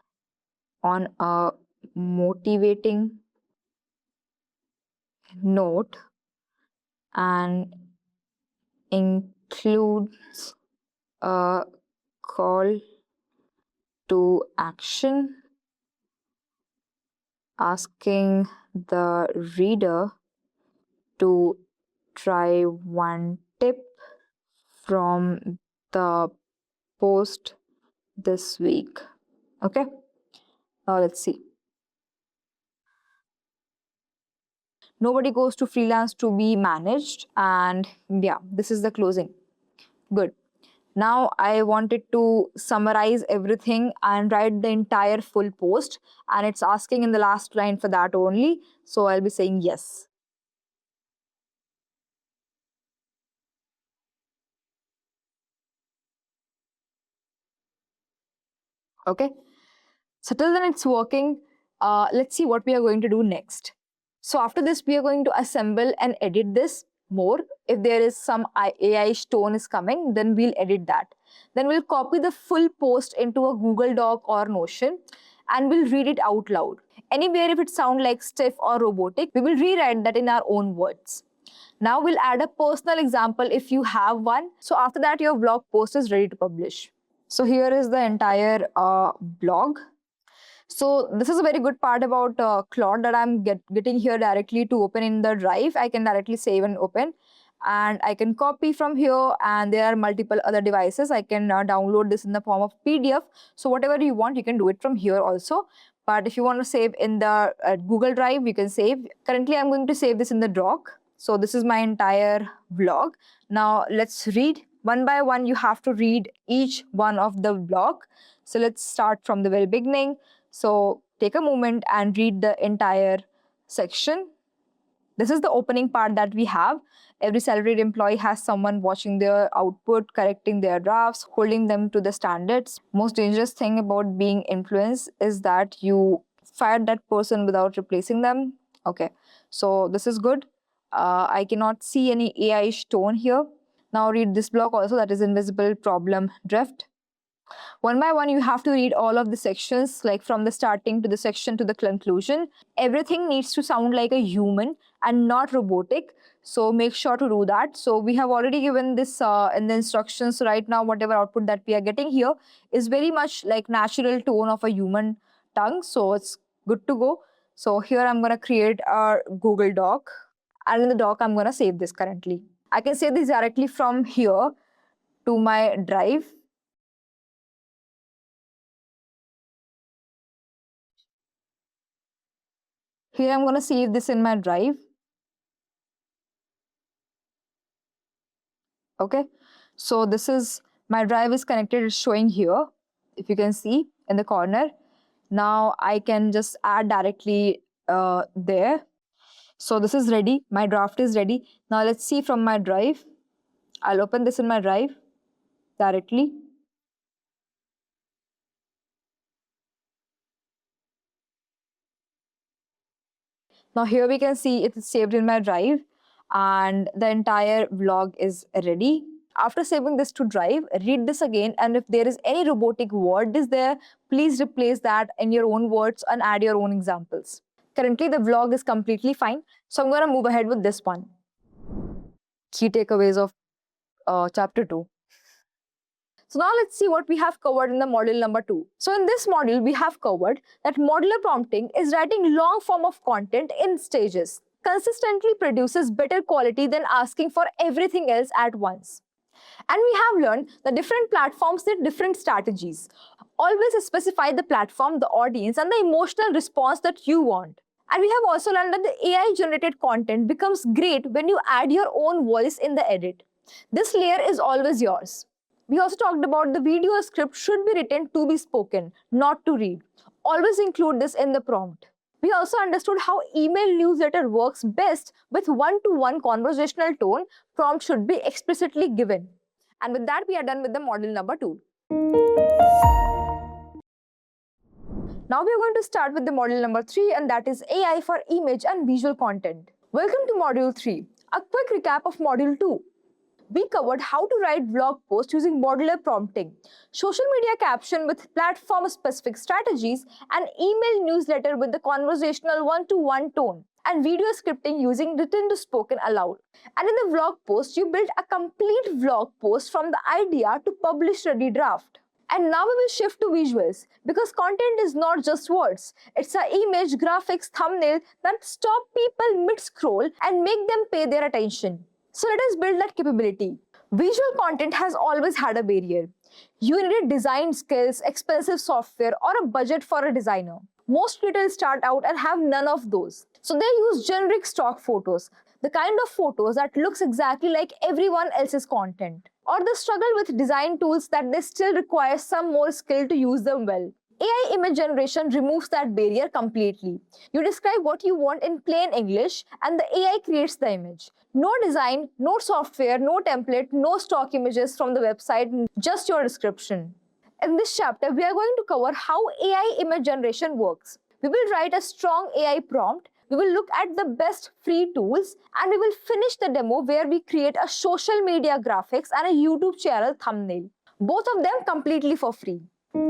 B: on a motivating note, and includes a call to action asking the reader to try one tip from the post this week. Okay, now let's see. Nobody goes to freelance to be managed, and yeah, this is the closing. Good. Now I wanted to summarize everything and write the entire full post, and it's asking in the last line for that only. So I'll be saying yes. Okay. So till then it's working. Let's see what we are going to do next. So after this, we are going to assemble and edit this more. If there is some AI tone is coming, then we'll edit that. Then we'll copy the full post into a Google Doc or Notion and we'll read it out loud. Anywhere if it sounds like stiff or robotic, we will rewrite that in our own words. Now we'll add a personal example if you have one. So after that, your blog post is ready to publish. So here is the entire blog. So this is a very good part about Claude that I'm getting here directly to open in the drive. I can directly save and open, and I can copy from here, and there are multiple other devices. I can download this in the form of PDF. So whatever you want, you can do it from here also. But if you want to save in the Google Drive, you can save. Currently, I'm going to save this in the doc. So this is my entire vlog. Now let's read. One by one, you have to read each one of the blog. So let's start from the very beginning. So take a moment and read the entire section. This is the opening part that we have. Every salaried employee has someone watching their output, correcting their drafts, holding them to the standards. Most dangerous thing about being influenced is that you fired that person without replacing them. Okay, so this is good. I cannot see any AI tone here. Now read this block also, that is invisible problem drift. One by one, you have to read all of the sections, like from the starting to the section to the conclusion. Everything needs to sound like a human and not robotic. So make sure to do that. So we have already given this in the instructions. Right now, whatever output that we are getting here is very much like natural tone of a human tongue. So it's good to go. So here I'm going to create a Google Doc. And in the doc, I'm going to save this currently. I can save this directly from here to my drive. Here I'm going to save this in my drive. Okay, so this is my drive is connected, it's showing here, if you can see in the corner. Now I can just add directly there. So this is ready, my draft is ready. Now let's see from my drive. I'll open this in my drive directly. Now here we can see it is saved in my drive and the entire vlog is ready. After saving this to drive, read this again, and if there is any robotic word is there, please replace that in your own words and add your own examples. Currently the vlog is completely fine, so I'm going to move ahead with this one. Key takeaways of chapter 2. So now let's see what we have covered in the module number 2. So in this module, we have covered that modular prompting is writing long form of content in stages, consistently produces better quality than asking for everything else at once. And we have learned that different platforms need different strategies. Always specify the platform, the audience, and the emotional response that you want. And we have also learned that the AI-generated content becomes great when you add your own voice in the edit. This layer is always yours. We also talked about the video script should be written to be spoken, not to read. Always include this in the prompt. We also understood how email newsletter works best with one-to-one conversational tone. Prompt should be explicitly given. And with that, we are done with the module number 2. Now we are going to start with the module number 3, and that is AI for image and visual content. Welcome to module 3. A quick recap of module 2. We covered how to write blog posts using modular prompting, social media caption with platform-specific strategies, and email newsletter with the conversational one-to-one tone, and video scripting using written to spoken aloud. And in the vlog post, you built a complete vlog post from the idea to publish-ready draft. And now we will shift to visuals, because content is not just words. It's an image, graphics, thumbnail that stop people mid-scroll and make them pay their attention. So let us build that capability. Visual content has always had a barrier. You needed design skills, expensive software, or a budget for a designer. Most creators start out and have none of those. So they use generic stock photos, the kind of photos that looks exactly like everyone else's content. Or they struggle with design tools that they still require some more skill to use them well. AI image generation removes that barrier completely. You describe what you want in plain English and the AI creates the image. No design, no software, no template, no stock images from the website, just your description. In this chapter, we are going to cover how AI image generation works. We will write a strong AI prompt, we will look at the best free tools, and we will finish the demo where we create a social media graphics and a YouTube channel thumbnail. Both of them completely for free. Now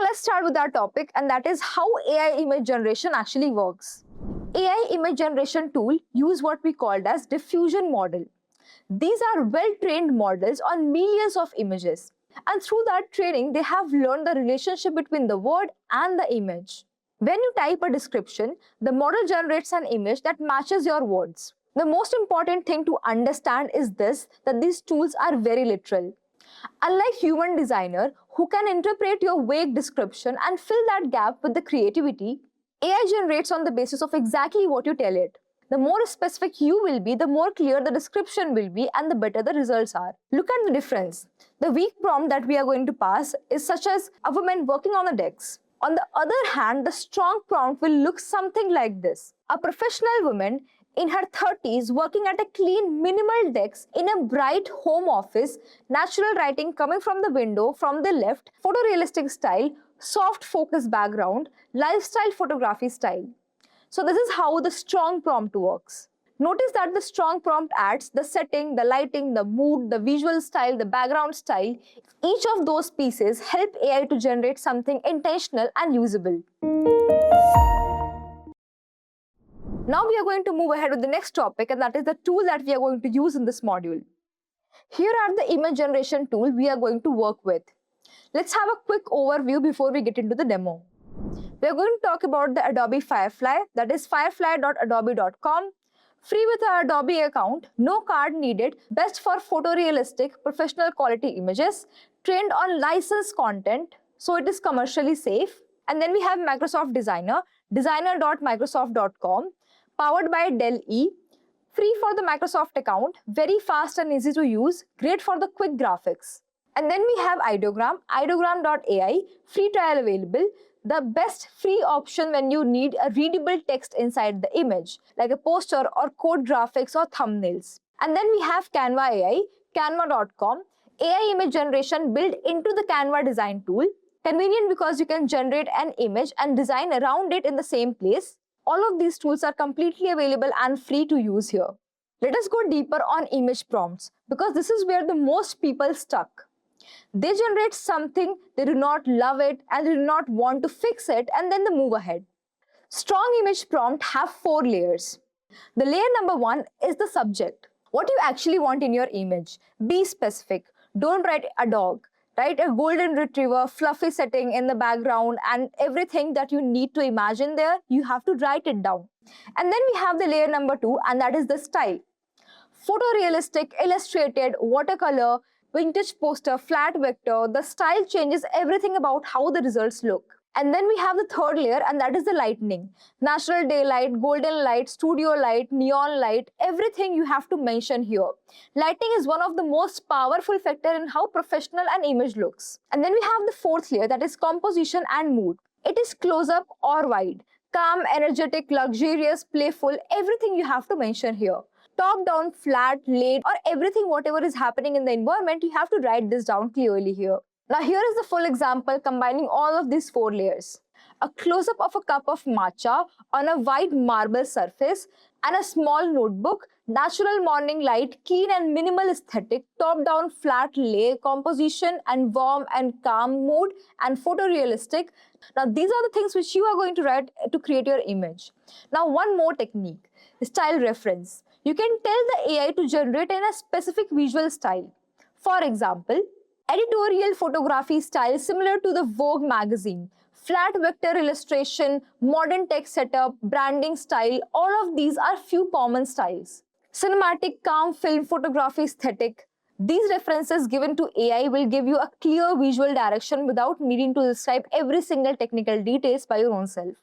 B: let's start with our topic, and that is how AI image generation actually works. AI image generation tool use what we called as diffusion model. These are well-trained models on millions of images. And through that training, they have learned the relationship between the word and the image. When you type a description, the model generates an image that matches your words. The most important thing to understand is this, that these tools are very literal. Unlike human designer, who can interpret your vague description and fill that gap with the creativity, AI generates on the basis of exactly what you tell it. The more specific you will be, the more clear the description will be, and the better the results are. Look at the difference. The weak prompt that we are going to pass is such as a woman working on the decks. On the other hand, the strong prompt will look something like this. A professional woman in her 30s working at a clean, minimal desk in a bright home office, natural lighting coming from the window from the left, photorealistic style, soft focus background, lifestyle photography style. So this is how the strong prompt works. Notice that the strong prompt adds the setting, the lighting, the mood, the visual style, the background style. Each of those pieces help AI to generate something intentional and usable. Now we are going to move ahead with the next topic, and that is the tool that we are going to use in this module. Here are the image generation tool we are going to work with. Let's have a quick overview before we get into the demo. We are going to talk about the Adobe Firefly, that is firefly.adobe.com. Free with our Adobe account, no card needed, best for photorealistic, professional quality images, trained on licensed content, so it is commercially safe. And then we have Microsoft Designer, designer.microsoft.com, powered by Dell E, free for the Microsoft account, very fast and easy to use, great for the quick graphics. And then we have Ideogram, ideogram.ai, free trial available, the best free option when you need a readable text inside the image, like a poster or code graphics or thumbnails. And then we have Canva AI, canva.com, AI image generation built into the Canva design tool. Convenient because you can generate an image and design around it in the same place. All of these tools are completely available and free to use here. Let us go deeper on image prompts, because this is where the most people stuck. They generate something, they do not love it, and they do not want to fix it, and then they move ahead. Strong image prompt have 4 layers. The layer number 1 is the subject. What you actually want in your image. Be specific. Don't write a dog. Write a golden retriever, fluffy setting in the background, and everything that you need to imagine there, you have to write it down. And then we have the layer number 2, and that is the style. Photorealistic, illustrated, watercolor, vintage poster, flat vector, the style changes everything about how the results look. And then we have the third layer, and that is the lighting. Natural daylight, golden light, studio light, neon light, everything you have to mention here. Lighting is one of the most powerful factor in how professional an image looks. And then we have the fourth layer, that is composition and mood. It is close-up or wide, calm, energetic, luxurious, playful, everything you have to mention here. Top down, flat, laid, or everything whatever is happening in the environment, you have to write this down clearly here. Now here is the full example combining all of these 4 layers. A close-up of a cup of matcha on a white marble surface and a small notebook, natural morning light, keen and minimal aesthetic, top-down flat lay, composition and warm and calm mood, and photorealistic. Now these are the things which you are going to write to create your image. Now one more technique, style reference. You can tell the AI to generate in a specific visual style. For example, editorial photography style similar to the Vogue magazine, flat vector illustration, modern text setup, branding style, all of these are few common styles. Cinematic, calm film photography aesthetic. These references given to AI will give you a clear visual direction without needing to describe every single technical details by your own self.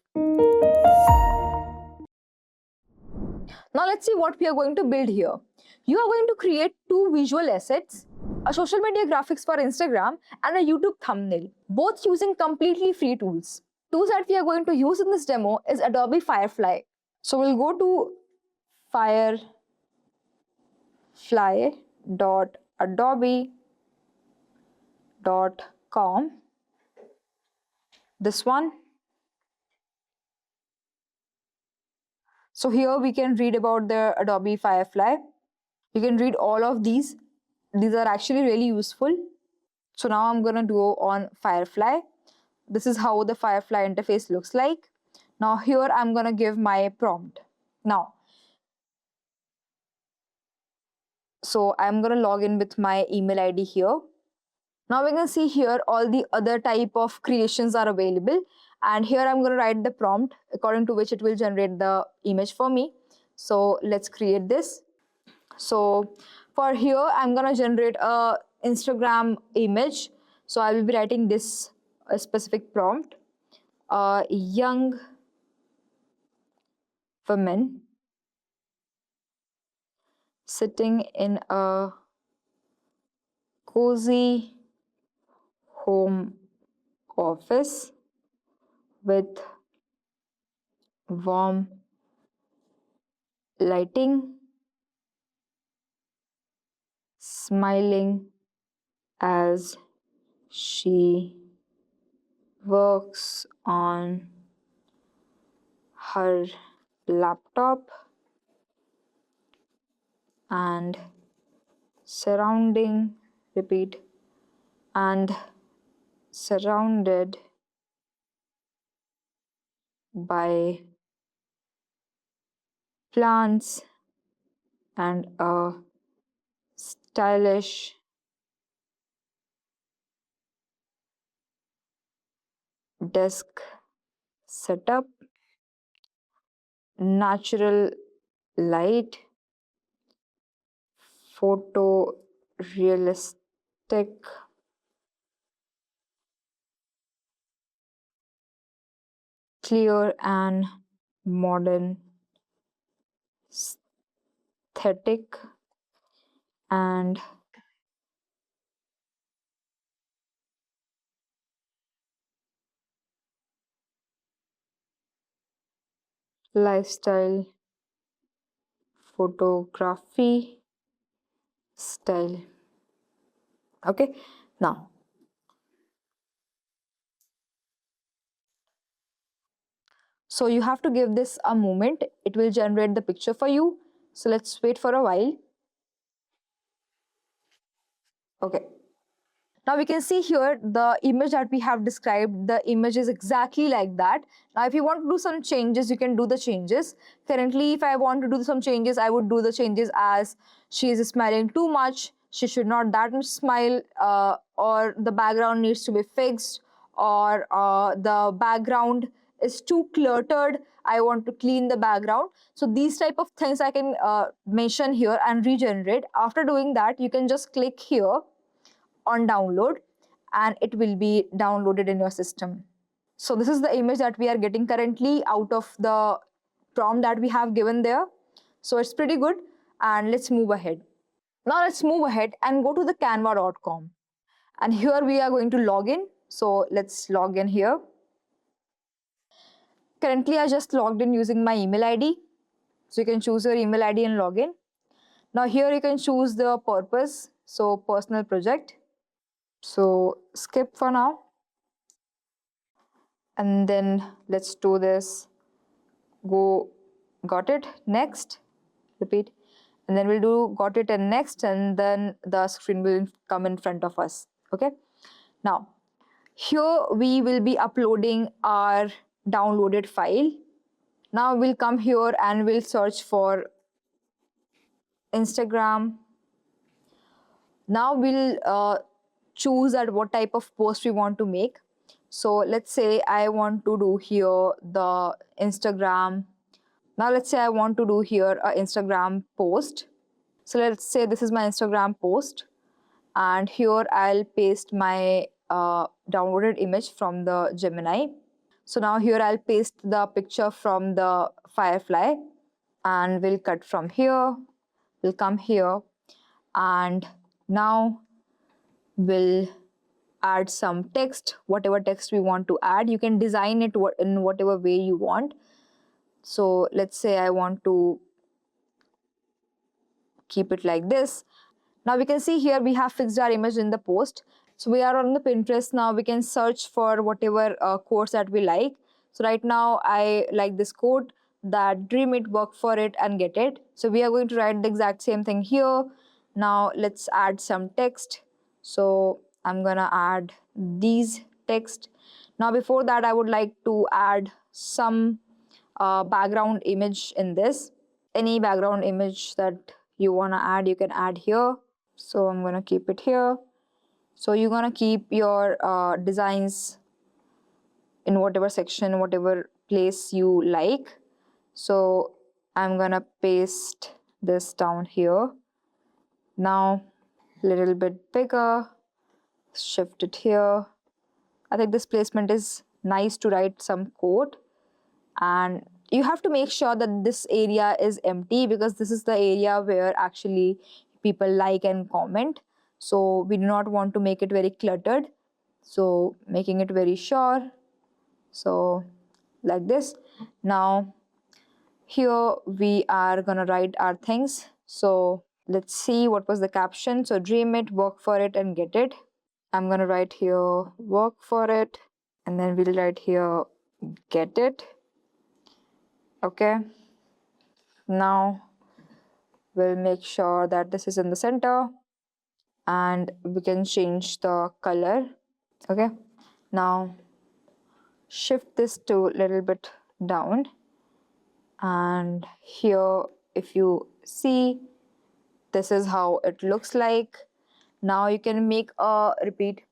B: Now let's see what we are going to build here. You are going to create 2 visual assets, a social media graphics for Instagram and a YouTube thumbnail, both using completely free tools. Tools that we are going to use in this demo is Adobe Firefly. So we'll go to firefly.adobe.com. Firefly.com. This one. So here we can read about the Adobe Firefly. You can read all of these. These are actually really useful. So now I'm going to go on Firefly. This is how the Firefly interface looks like. Now here I'm going to give my prompt. Now, so I'm going to log in with my email ID here. Now we can see here all the other type of creations are available, and here I'm going to write the prompt according to which it will generate the image for me. So let's create this. So for here I'm going to generate a Instagram image. So I will be writing this specific prompt. A young woman sitting in a cozy home office with warm lighting, smiling as she works on her laptop, and surrounding, repeat, and surrounded by plants and a stylish desk setup, natural light, photorealistic clear and modern aesthetic, and lifestyle photography style. Okay, now so you have to give this a moment. It will generate the picture for you. So let's wait for a while. Okay. Now we can see here the image that we have described. The image is exactly like that. Now if you want to do some changes, you can do the changes. Currently, if I want to do some changes, I would do the changes as she is smiling too much. She should not that much smile, or the background needs to be fixed, or the background is too cluttered. I want to clean the background. So these type of things I can mention here and regenerate. After doing that, you can just click here on download and it will be downloaded in your system. So this is the image that we are getting currently out of the prompt that we have given there. So it's pretty good, and let's move ahead. Now let's move ahead and go to the canva.com, and here we are going to log in. So let's log in here. Currently I just logged in using my email ID. So you can choose your email ID and log in. Now here you can choose the purpose, so personal project. So skip for now, and then let's do this. Go, got it, next, repeat, and then we'll do got it and next, and then the screen will come in front of us. Okay, now here we will be uploading our downloaded file. Now we'll come here and we'll search for Instagram. Now we'll choose at what type of post we want to make. So let's say I want to do here the Instagram. Now let's say I want to do here a Instagram post. So let's say this is my Instagram post, and here I'll paste my downloaded image from the Gemini. So now here I'll paste the picture from the Firefly, and we'll cut from here. We'll come here, and now we'll add some text, whatever text we want to add. You can design it in whatever way you want. So let's say I want to keep it like this. Now we can see here we have fixed our image in the post. So we are on the Pinterest now. We can search for whatever quotes that we like. So right now I like this quote that dream it, work for it, and get it. So we are going to write the exact same thing here. Now let's add some text. So I'm gonna add these text. Now before that, I would like to add some background image in this. Any background image that you wanna add, you can add here. So I'm gonna keep it here. So you're gonna keep your designs in whatever section, whatever place you like. So I'm gonna paste this down here. Now little bit bigger, shift it here. I think this placement is nice to write some code, and you have to make sure that this area is empty because this is the area where actually people like and comment. So we do not want to make it very cluttered, so making it very sure. So like this. Now here we are gonna write our things. So let's see what was the caption. So dream it, work for it, and get it. I'm gonna write here work for it, and then we'll write here get it. Okay, now we'll make sure that this is in the center, and we can change the color. Okay, now shift this to a little bit down, and here if you see, this is how it looks like. Now you can make a repeat.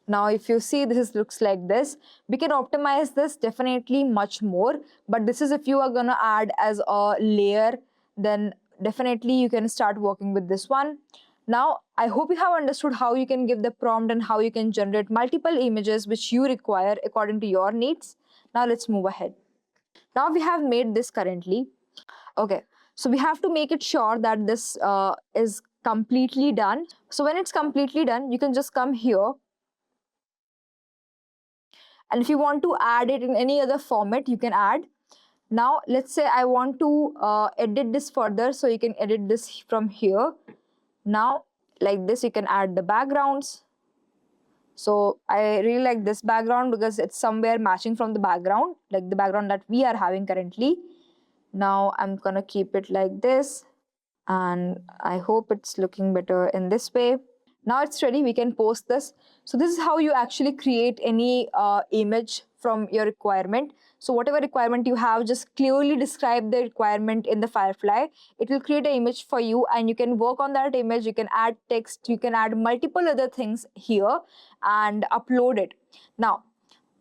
B: Now if you see, this looks like this. We can optimize this definitely much more, but this is if you are gonna add as a layer, then definitely you can start working with this one. Now I hope you have understood how you can give the prompt and how you can generate multiple images which you require according to your needs. Now let's move ahead. Now we have made this currently. Okay, so we have to make it sure that this is completely done. So when it's completely done, you can just come here, and if you want to add it in any other format, you can add. Now let's say I want to edit this further, so you can edit this from here. Now like this, you can add the backgrounds. So I really like this background because it's somewhere matching from the background, like the background that we are having currently. Now I'm gonna keep it like this, and I hope it's looking better in this way. Now it's ready, we can post this. So this is how you actually create any image from your requirement. So whatever requirement you have, just clearly describe the requirement in the Firefly. It will create an image for you, and you can work on that image. You can add text, you can add multiple other things here and upload it. Now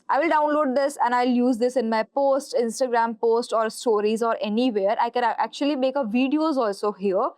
B: I will download this and I'll use this in my post, Instagram post or stories or anywhere. I can actually make a videos also here.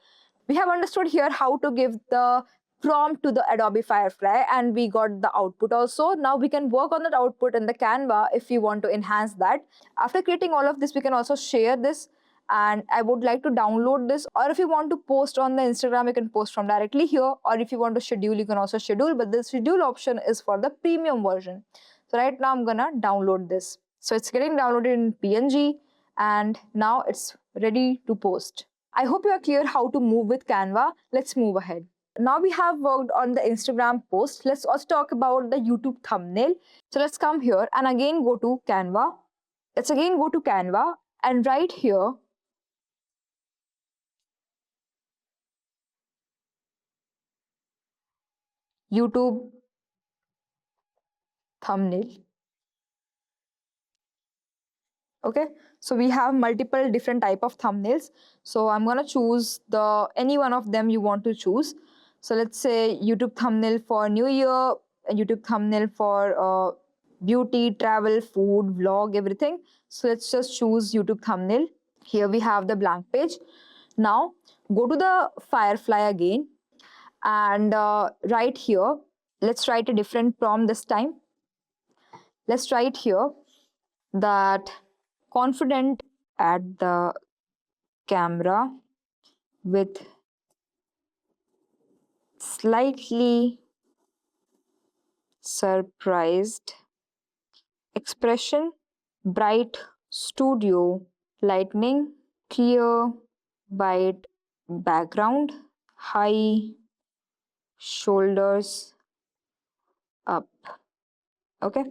B: We have understood here how to give the prompt to the Adobe Firefly, and we got the output also. Now we can work on that output in the Canva if we want to enhance that. After creating all of this, we can also share this, and I would like to download this, or if you want to post on the Instagram, you can post from directly here, or if you want to schedule, you can also schedule, but the schedule option is for the premium version. So right now I'm gonna download this. So it's getting downloaded in PNG, and now it's ready to post. I hope you are clear how to move with Canva. Let's move ahead. Now we have worked on the Instagram post. Let's also talk about the YouTube thumbnail. So let's come here and again go to Canva. Let's again go to Canva and right here, YouTube thumbnail. Okay, so we have multiple different type of thumbnails. So I'm gonna choose the any one of them you want to choose. So let's say YouTube thumbnail for New Year, a YouTube thumbnail for beauty, travel, food, vlog, everything. So let's just choose YouTube thumbnail. Here we have the blank page. Now go to the Firefly again, and right here, let's write a different prompt this time. Let's write here that confident at the camera with slightly surprised expression, bright studio lightning, clear white background, high shoulders, up. Okay,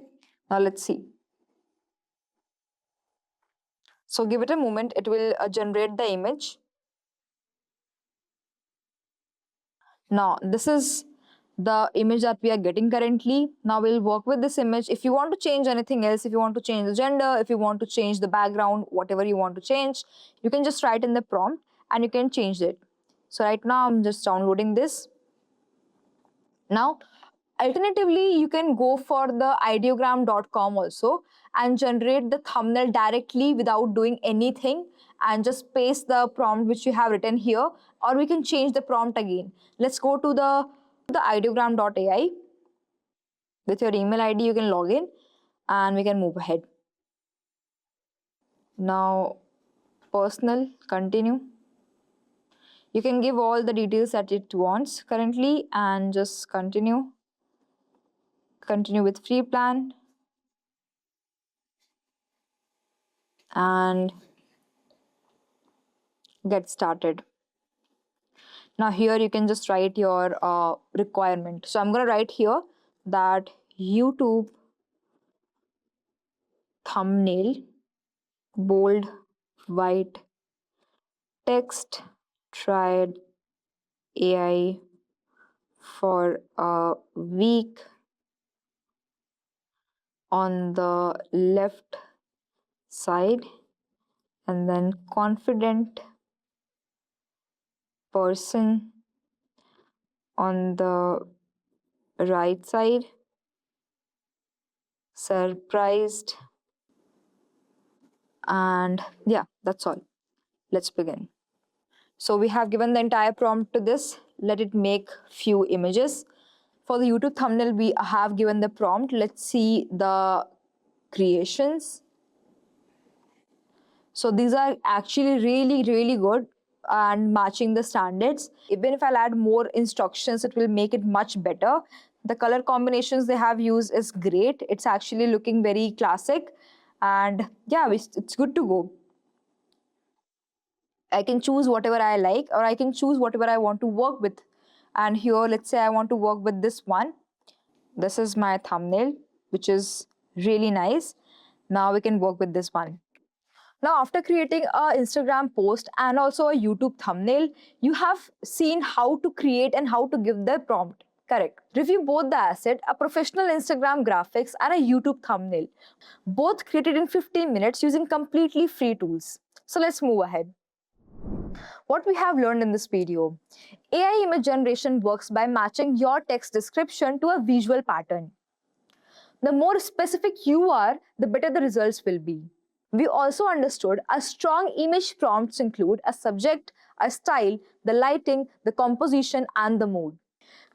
B: now let's see. So give it a moment, it will generate the image. Now this is the image that we are getting currently. Now we'll work with this image. If you want to change anything else, if you want to change the gender, if you want to change the background, whatever you want to change, you can just write in the prompt and you can change it. So right now I'm just downloading this. Now alternatively, you can go for the ideogram.com also and generate the thumbnail directly without doing anything and just paste the prompt which you have written here, or we can change the prompt again. Let's go to the ideogram.ai. With your email ID, you can log in and we can move ahead. Now, personal, continue. You can give all the details that it wants currently and just continue. Continue with free plan. And get started. Now here you can just write your requirement. So I'm going to write here that YouTube thumbnail, bold, white, text, tried AI for a week on the left side, and then confident person on the right side, surprised, and yeah, that's all. Let's begin. So we have given the entire prompt to this. Let it make few images. For the YouTube thumbnail, we have given the prompt. Let's see the creations. So these are actually really good and matching the standards. Even if I'll add more instructions, it will make it much better. The color combinations they have used is great. It's actually looking very classic, and yeah, it's good to go. I can choose whatever I like, or I can choose whatever I want to work with. And here, let's say I want to work with this one. This is my thumbnail, which is really nice. Now we can work with this one. Now, after creating an Instagram post and also a YouTube thumbnail, you have seen how to create and how to give the prompt. Correct. Review both the asset, a professional Instagram graphics and a YouTube thumbnail. Both created in 15 minutes using completely free tools. So let's move ahead. What we have learned in this video. AI image generation works by matching your text description to a visual pattern. The more specific you are, the better the results will be. We also understood a strong image prompts include a subject, a style, the lighting, the composition, and the mood.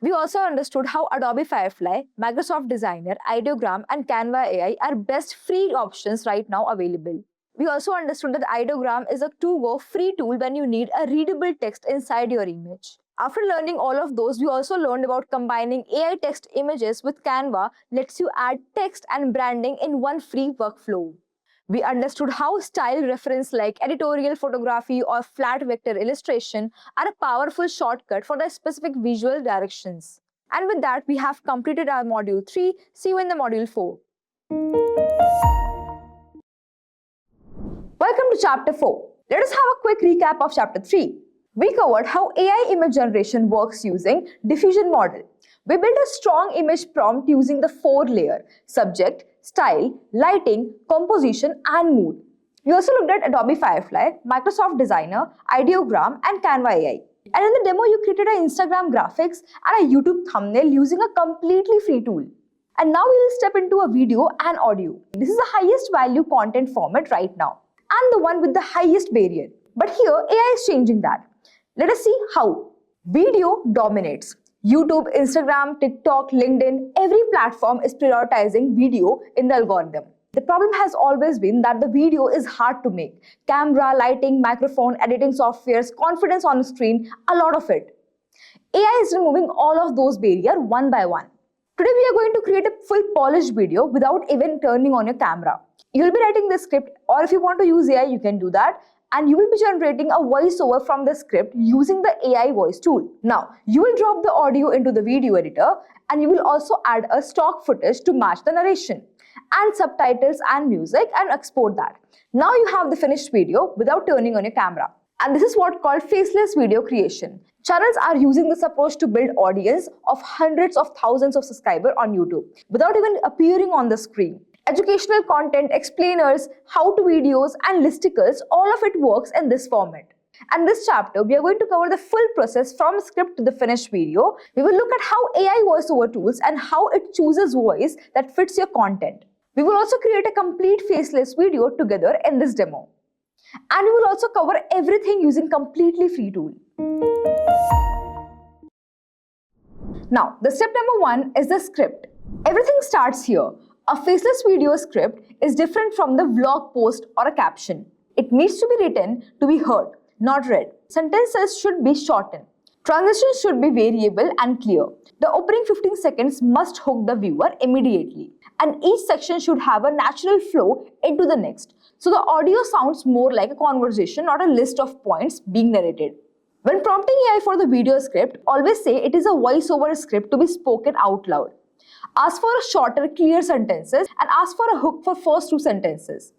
B: We also understood how Adobe Firefly, Microsoft Designer, Ideogram, and Canva AI are best free options right now available. We also understood that Ideogram is a to-go free tool when you need a readable text inside your image. After learning all of those, we also learned about combining AI text images with Canva lets you add text and branding in one free workflow. We understood how style reference like editorial photography or flat vector illustration are a powerful shortcut for the specific visual directions. And with that, we have completed our module 3. See you in the module 4. Welcome to chapter 4. Let us have a quick recap of chapter 3. We covered how AI image generation works using diffusion model. We built a strong image prompt using the 4-layer subject, style, lighting, composition, and mood. We also looked at Adobe Firefly, Microsoft Designer, Ideogram, and Canva AI. And in the demo, you created an Instagram graphics and a YouTube thumbnail using a completely free tool. And now we will step into a video and audio. This is the highest value content format right now, and the one with the highest barrier. But here, AI is changing that. Let us see how. Video dominates. YouTube, Instagram, TikTok, LinkedIn, every platform is prioritizing video in the algorithm. The problem has always been that the video is hard to make. Camera, lighting, microphone, editing softwares, confidence on screen, a lot of it. AI is removing all of those barriers one by one. Today we are going to create a full polished video without even turning on your camera. You'll be writing the script, or if you want to use AI, you can do that. and you will be generating a voiceover from the script using the AI voice tool. Now, you will drop the audio into the video editor and you will also add a stock footage to match the narration and subtitles and music and export that. Now you have the finished video without turning on your camera. And this is what called faceless video creation. Channels are using this approach to build audience of hundreds of thousands of subscribers on YouTube without even appearing on the screen. Educational content, explainers, how-to videos and listicles, all of it works in this format. And this chapter, we are going to cover the full process from script to the finished video. We will look at how AI voiceover tools and how it chooses voice that fits your content. We will also create a complete faceless video together in this demo. And we will also cover everything using completely free tool. Now, the step number 1 is the script. Everything starts here. A faceless video script is different from the vlog post or a caption. It needs to be written to be heard, not read. Sentences should be shortened. Transitions should be variable and clear. The opening 15 seconds must hook the viewer immediately. And each section should have a natural flow into the next. So the audio sounds more like a conversation, not a list of points being narrated. When prompting AI for the video script, always say it is a voiceover script to be spoken out loud. Ask for a shorter, clear sentences and ask for a hook for first 2 sentences.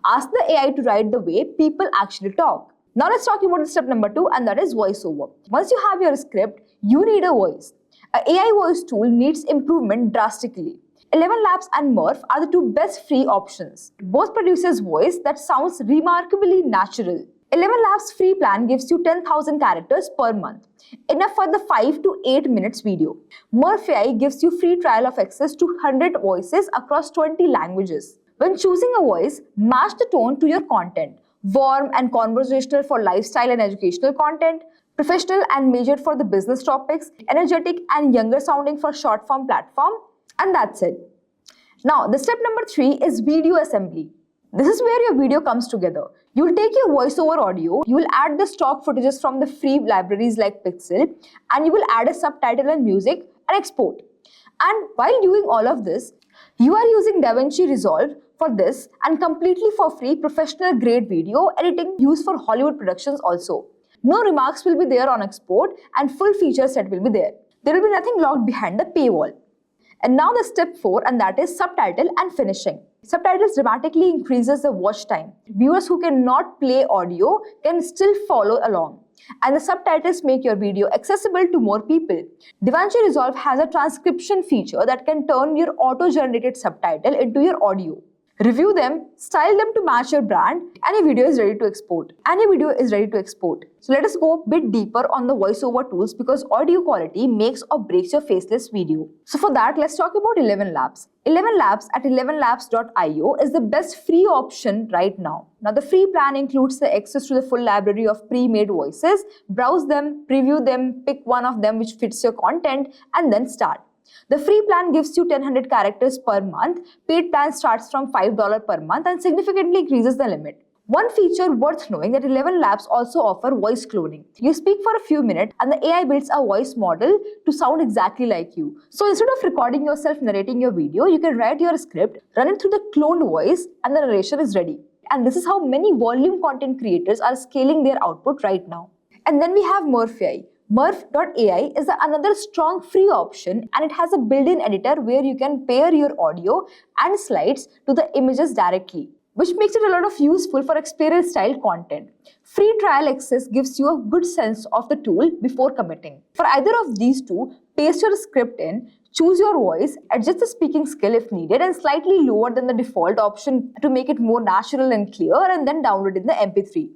B: Ask the AI to write the way people actually talk. Now let's talk about the step number 2, and that is voiceover. Once you have your script, you need a voice. An AI voice tool needs improvement drastically. 11 Labs and Murph are the 2 best free options. Both produces voice that sounds remarkably natural. 11 Labs free plan gives you 10,000 characters per month, enough for the 5 to 8 minutes video. Murph AI gives you free trial of access to 100 voices across 20 languages. When choosing a voice, match the tone to your content. Warm and conversational for lifestyle and educational content, professional and majored for the business topics, energetic and younger sounding for short form platform, and that's it. Now, the step number 3 is video assembly. This is where your video comes together. You will take your voiceover audio, you will add the stock footages from the free libraries like Pixel, and you will add a subtitle and music and export. And while doing all of this, you are using DaVinci Resolve for this and completely for free professional grade video editing used for Hollywood productions also. No remarks will be there on export and full feature set will be there. There will be nothing locked behind the paywall. And now the step 4, and that is subtitle and finishing. Subtitles dramatically increases the watch time. Viewers who cannot play audio can still follow along. And the subtitles make your video accessible to more people. DaVinci Resolve has a transcription feature that can turn your auto-generated subtitle into your audio. Review them, style them to match your brand, and your video is ready to export. So let us go a bit deeper on the voiceover tools because audio quality makes or breaks your faceless video. So for that, let's talk about 11 Labs. 11 Labs at 11labs.io is the best free option right now. Now the free plan includes the access to the full library of pre-made voices. Browse them, preview them, pick one of them which fits your content, and then start. The free plan gives you 1,000 characters per month. Paid plan starts from $5 per month and significantly increases the limit. One feature worth knowing that 11 Labs also offer voice cloning. You speak for a few minutes and the AI builds a voice model to sound exactly like you. So instead of recording yourself narrating your video, you can write your script, run it through the cloned voice, and the narration is ready. And this is how many volume content creators are scaling their output right now. And then we have Murph AI. Murph.ai is another strong free option, and it has a built-in editor where you can pair your audio and slides to the images directly, which makes it a lot of useful for explainer style content. Free trial access gives you a good sense of the tool before committing. For either of these two, paste your script in, choose your voice, adjust the speaking skill if needed, and slightly lower than the default option to make it more natural and clear, and then download in the MP3.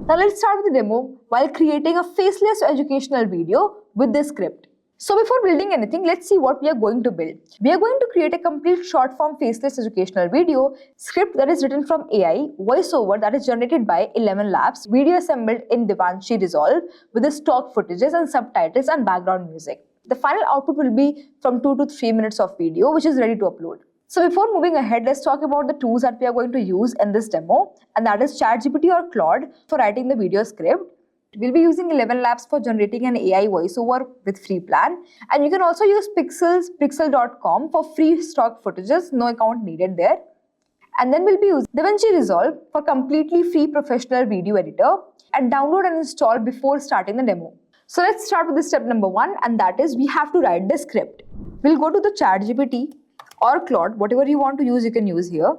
B: Now let's start with the demo while creating a faceless educational video with this script. So before building anything, let's see what we are going to build. We are going to create a complete short form faceless educational video, script that is written from AI, voiceover that is generated by 11 Labs, video assembled in DaVinci Resolve with the stock footages and subtitles and background music. The final output will be from 2 to 3 minutes of video, which is ready to upload. So before moving ahead, let's talk about the tools that we are going to use in this demo, and that is ChatGPT or Claude for writing the video script. We'll be using 11 Labs for generating an AI voiceover with free plan, and you can also use pixel.com for free stock footages, no account needed there. And then we'll be using DaVinci Resolve for completely free professional video editor, and download and install before starting the demo. So let's start with the step number 1, and that is we have to write the script. We'll go to the ChatGPT or Claude, whatever you want to use, you can use here.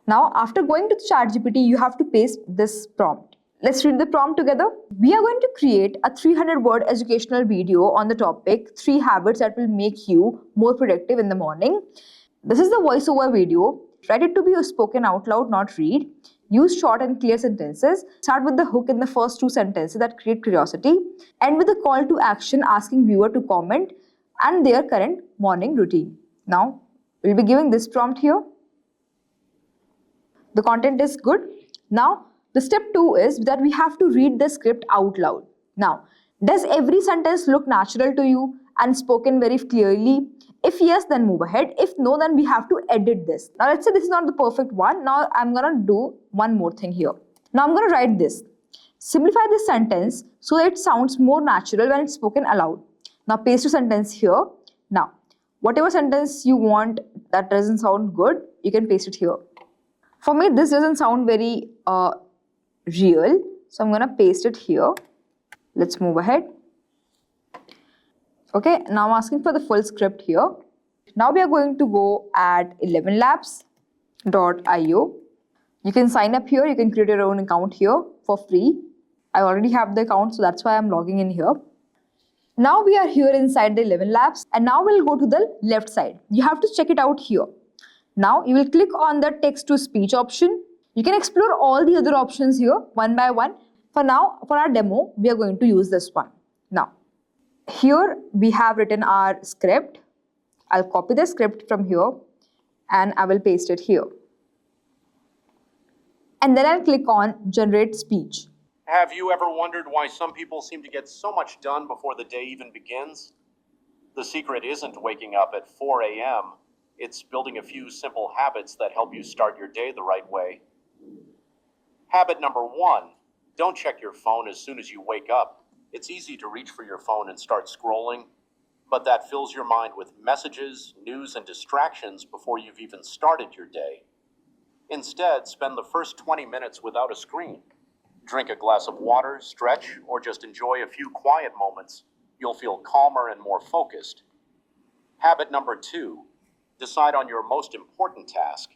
B: Now, after going to the ChatGPT, you have to paste this prompt. Let's read the prompt together. We are going to create a 300-word educational video on the topic 3 habits that will make you more productive in the morning. This is the voiceover video. Write it to be spoken out loud, not read. Use short and clear sentences. Start with the hook in the first 2 sentences that create curiosity. End with a call to action asking viewer to comment and their current morning routine. Now, we'll be giving this prompt here. The content is good. Now, the step 2 is that we have to read the script out loud. Now, does every sentence look natural to you and spoken very clearly? If yes, then move ahead. If no, then we have to edit this. Now, let's say this is not the perfect one. Now, I'm going to do one more thing here. Now, I'm going to write this. Simplify this sentence so that it sounds more natural when it's spoken aloud. Now, paste a sentence here. Now, whatever sentence you want that doesn't sound good, you can paste it here. For me, this doesn't sound very real. So, I'm going to paste it here. Let's move ahead. Okay, now I'm asking for the full script here. Now we are going to go at 11labs.io. You can sign up here. You can create your own account here for free. I already have the account, so that's why I'm logging in here. Now we are here inside the 11 Labs, and now we'll go to the left side. You have to check it out here. Now you will click on the text to speech option. You can explore all the other options here one by one. For now, for our demo, we are going to use this one. Now, here we have written our script. I'll copy the script from here and I will paste it here. And then I'll click on generate speech.
C: Have you ever wondered why some people seem to get so much done before the day even begins? The secret isn't waking up at 4 a.m. It's building a few simple habits that help you start your day the right way. Habit number 1, don't check your phone as soon as you wake up. It's easy to reach for your phone and start scrolling, but that fills your mind with messages, news, and distractions before you've even started your day. Instead, spend the first 20 minutes without a screen. Drink a glass of water, stretch, or just enjoy a few quiet moments. You'll feel calmer and more focused. Habit number 2, decide on your most important task.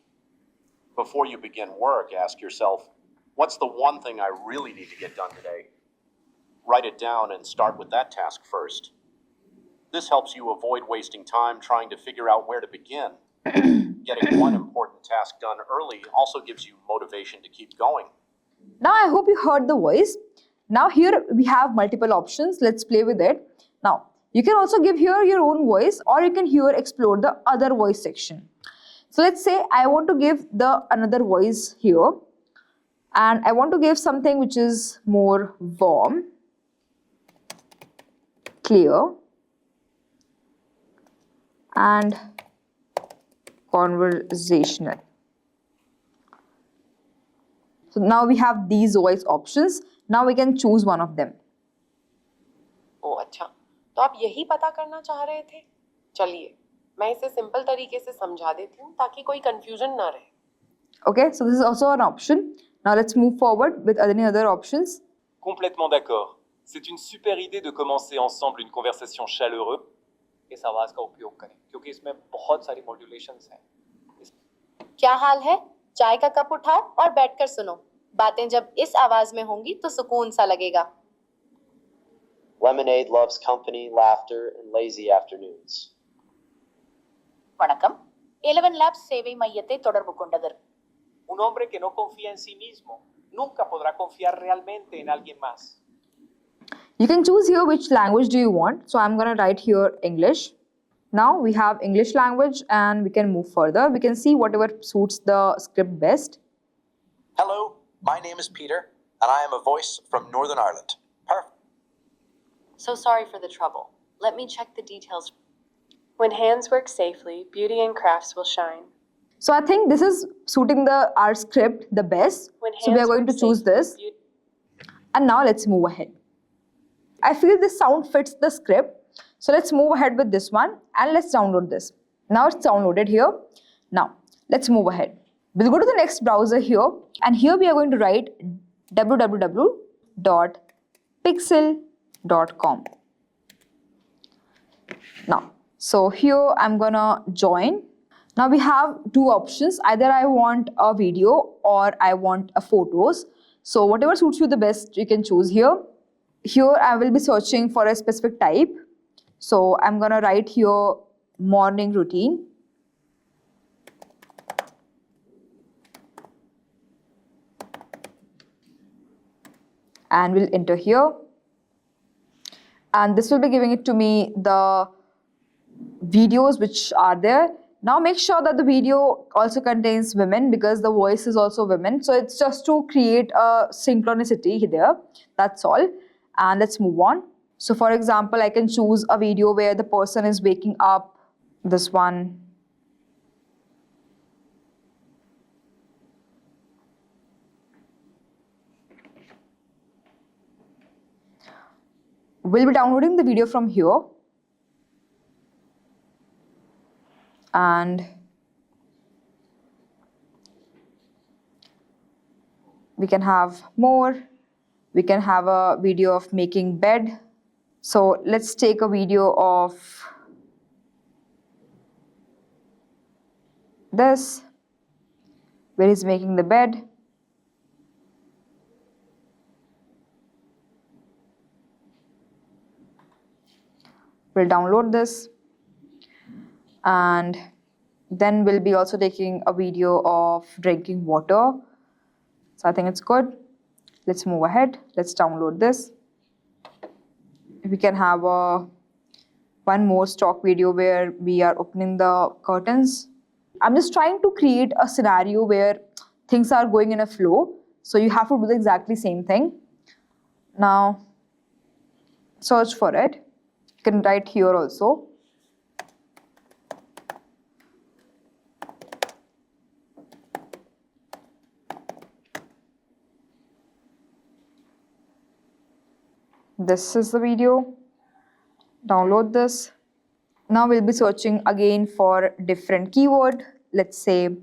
C: Before you begin work, ask yourself, what's the one thing I really need to get done today? Write it down and start with that task first. This helps you avoid wasting time trying to figure out where to begin. Getting one important task done early also gives you motivation to keep going.
B: Now I hope you heard the voice. Now here we have multiple options. Let's play with it. Now you can also give here your own voice, or you can here explore the other voice section. So let's say I want to give another voice here, and I want to give something which is more warm, clear, and conversational. So now we have these voice options. Now we can choose one of them.
D: ओह अच्छा, तो आप यही पता करना चाह रहे थे? चलिए, मैं इसे सिंपल तरीके से समझा देती हूँ ताकि कोई कंफ्यूजन ना रहे.
B: Okay, so this is also an option. Now let's move forward with any other options.
E: Complètement d'accord. C'est une super idée de commencer ensemble une conversation chaleureuse.
F: इस आवाज का उपयोग करें क्योंकि इसमें बहुत सारी मॉड्यूलेशंस हैं.
G: क्या हाल है? चाय का कप उठाओ और बैठकर सुनो. बातें जब इस आवाज में होंगी तो सुकून सा लगेगा.
H: Lemonade loves company, laughter, and lazy afternoons.
G: வணக்கம். 11 Labs சேவை மையத்தை தொடர்பு கொண்டதற்கு.
F: Un hombre que no confía en sí mismo nunca podrá confiar realmente en alguien más.
B: You can choose here which language do you want. So I'm going to write here English. Now we have English language and we can move further. We can see whatever suits the script best.
I: Hello, my name is Peter and I am a voice from Northern Ireland. Perfect.
G: So sorry for the trouble. Let me check the details.
J: When hands work safely, beauty and crafts will shine.
B: So I think this is suiting our script the best. So we are going to choose this. And now let's move ahead. I feel this sound fits the script. So let's move ahead with this one and let's download this. Now it's downloaded here. Now Let's move ahead. We'll go to the next browser here, and here we are going to write www.pixel.com. Now, so here I'm gonna join. Now we have two options. Either I want a video or I want a photos. So whatever suits you the best, you can choose here. Here I will be searching for a specific type. So I'm gonna write here morning routine. And we'll enter here. And this will be giving it to me the videos which are there. Now make sure that the video also contains women because the voice is also women. So it's just to create a synchronicity there. That's all. And let's move on. So for example, I can choose a video where the person is waking up. This one. We'll be downloading the video from here. And we can have more. We can have a video of making bed. So let's take a video of this, where he's making the bed. We'll download this. And then we'll be also taking a video of drinking water. So I think it's good. Let's move ahead. Let's download this. We can have one more stock video where we are opening the curtains. I'm just trying to create a scenario where things are going in a flow. So you have to do the exactly same thing. Now, search for it. You can write here also. This is the video. Download this. Now we'll be searching again for different keyword. Let's say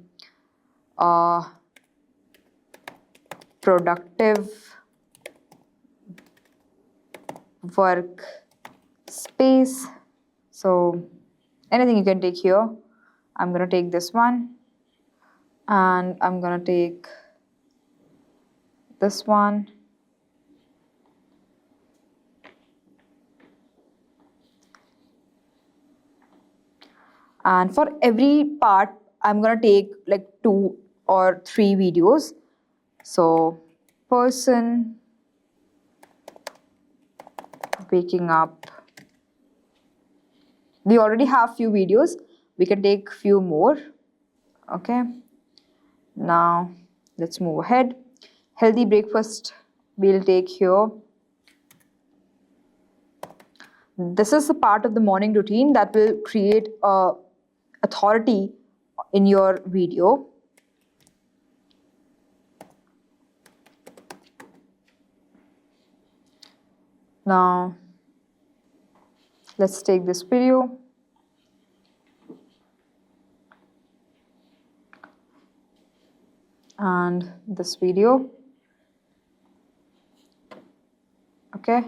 B: productive work space. So anything you can take here. I'm gonna take this one, and I'm gonna take this one. And for every part, I'm gonna take like 2 or 3 videos. So, person waking up. We already have few videos. We can take few more. Okay. Now, let's move ahead. Healthy breakfast we'll take here. This is a part of the morning routine that will create a authority in your video. Now, let's take this video. And this video. Okay.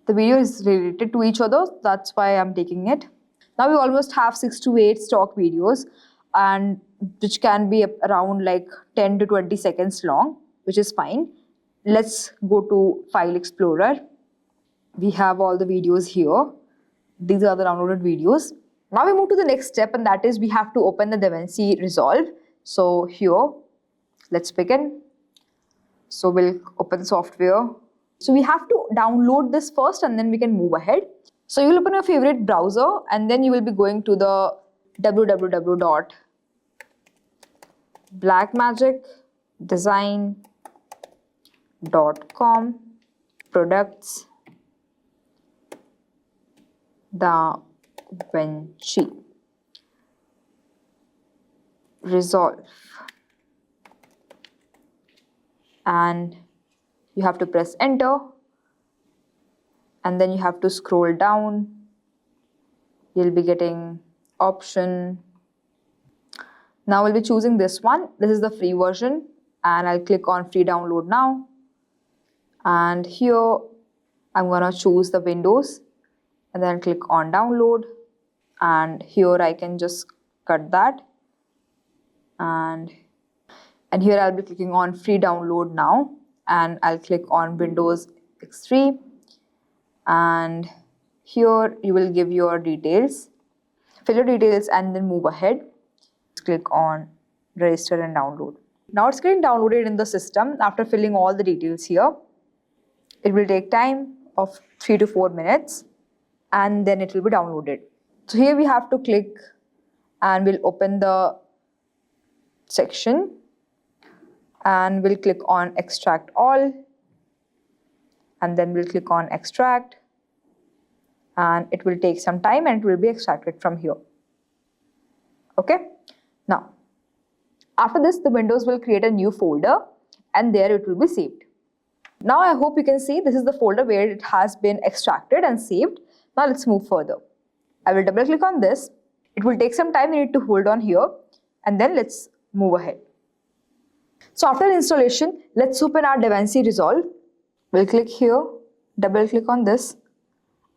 B: The video is related to each other. That's why I'm taking it. Now we almost have 6 to 8 stock videos, and which can be around like 10 to 20 seconds long, which is fine. Let's go to File Explorer. We have all the videos here. These are the downloaded videos. Now we move to the next step, and that is we have to open the DaVinci Resolve. So here, let's begin. So we'll open software. So we have to download this first, and then we can move ahead. So you'll open your favorite browser, and then you will be going to the www.blackmagicdesign.com products DaVinci Resolve, and you have to press enter, and then you have to scroll down. You'll be getting option. Now we'll be choosing this one. This is the free version, and I'll click on free download now. And here I'm gonna choose the Windows and then click on download, and here I can just cut that, and here I'll be clicking on free download now, and I'll click on Windows X3, and here you will give your details, fill your details, and then move ahead. Click on register and download. Now it's getting downloaded in the system after filling all the details here. It will take time of 3 to 4 minutes, and then it will be downloaded. So here we have to click, and we'll open the section, and we'll click on extract all, and then we'll click on extract, and it will take some time and it will be extracted from here. Okay, now after this the Windows will create a new folder, and there it will be saved. Now I hope you can see this is the folder where it has been extracted and saved. Now let's move further. I will double click on this. It will take some time, you need to hold on here, and then let's move ahead. So after installation, let's open our DaVinci Resolve. We'll click here, double click on this,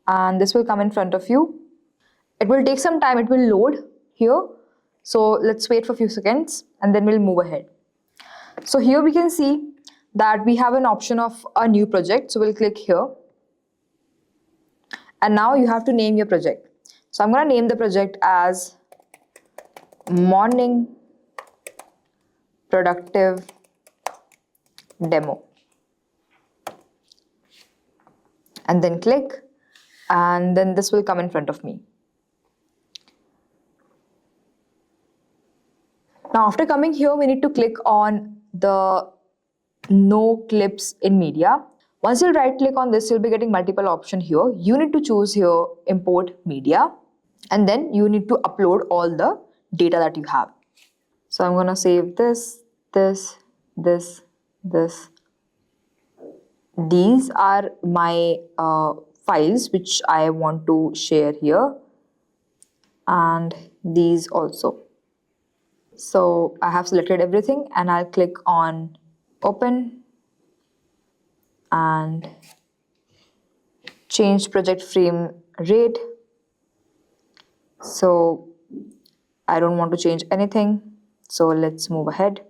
B: and this will come in front of you. It will take some time, it will load here. So let's wait for a few seconds and then we'll move ahead. So here we can see that we have an option of a new project. So we'll click here. And now you have to name your project. So I'm going to name the project as Morning Productive Demo. And then click, and then this will come in front of me. Now after coming here, we need to click on the No Clips in Media. Once you right click on this, you'll be getting multiple options here. You need to choose here Import Media, and then you need to upload all the data that you have. So I'm gonna save this. These are my files which I want to share here, and these also. So I have selected everything, and I'll click on open and change project frame rate. So I don't want to change anything, so let's move ahead.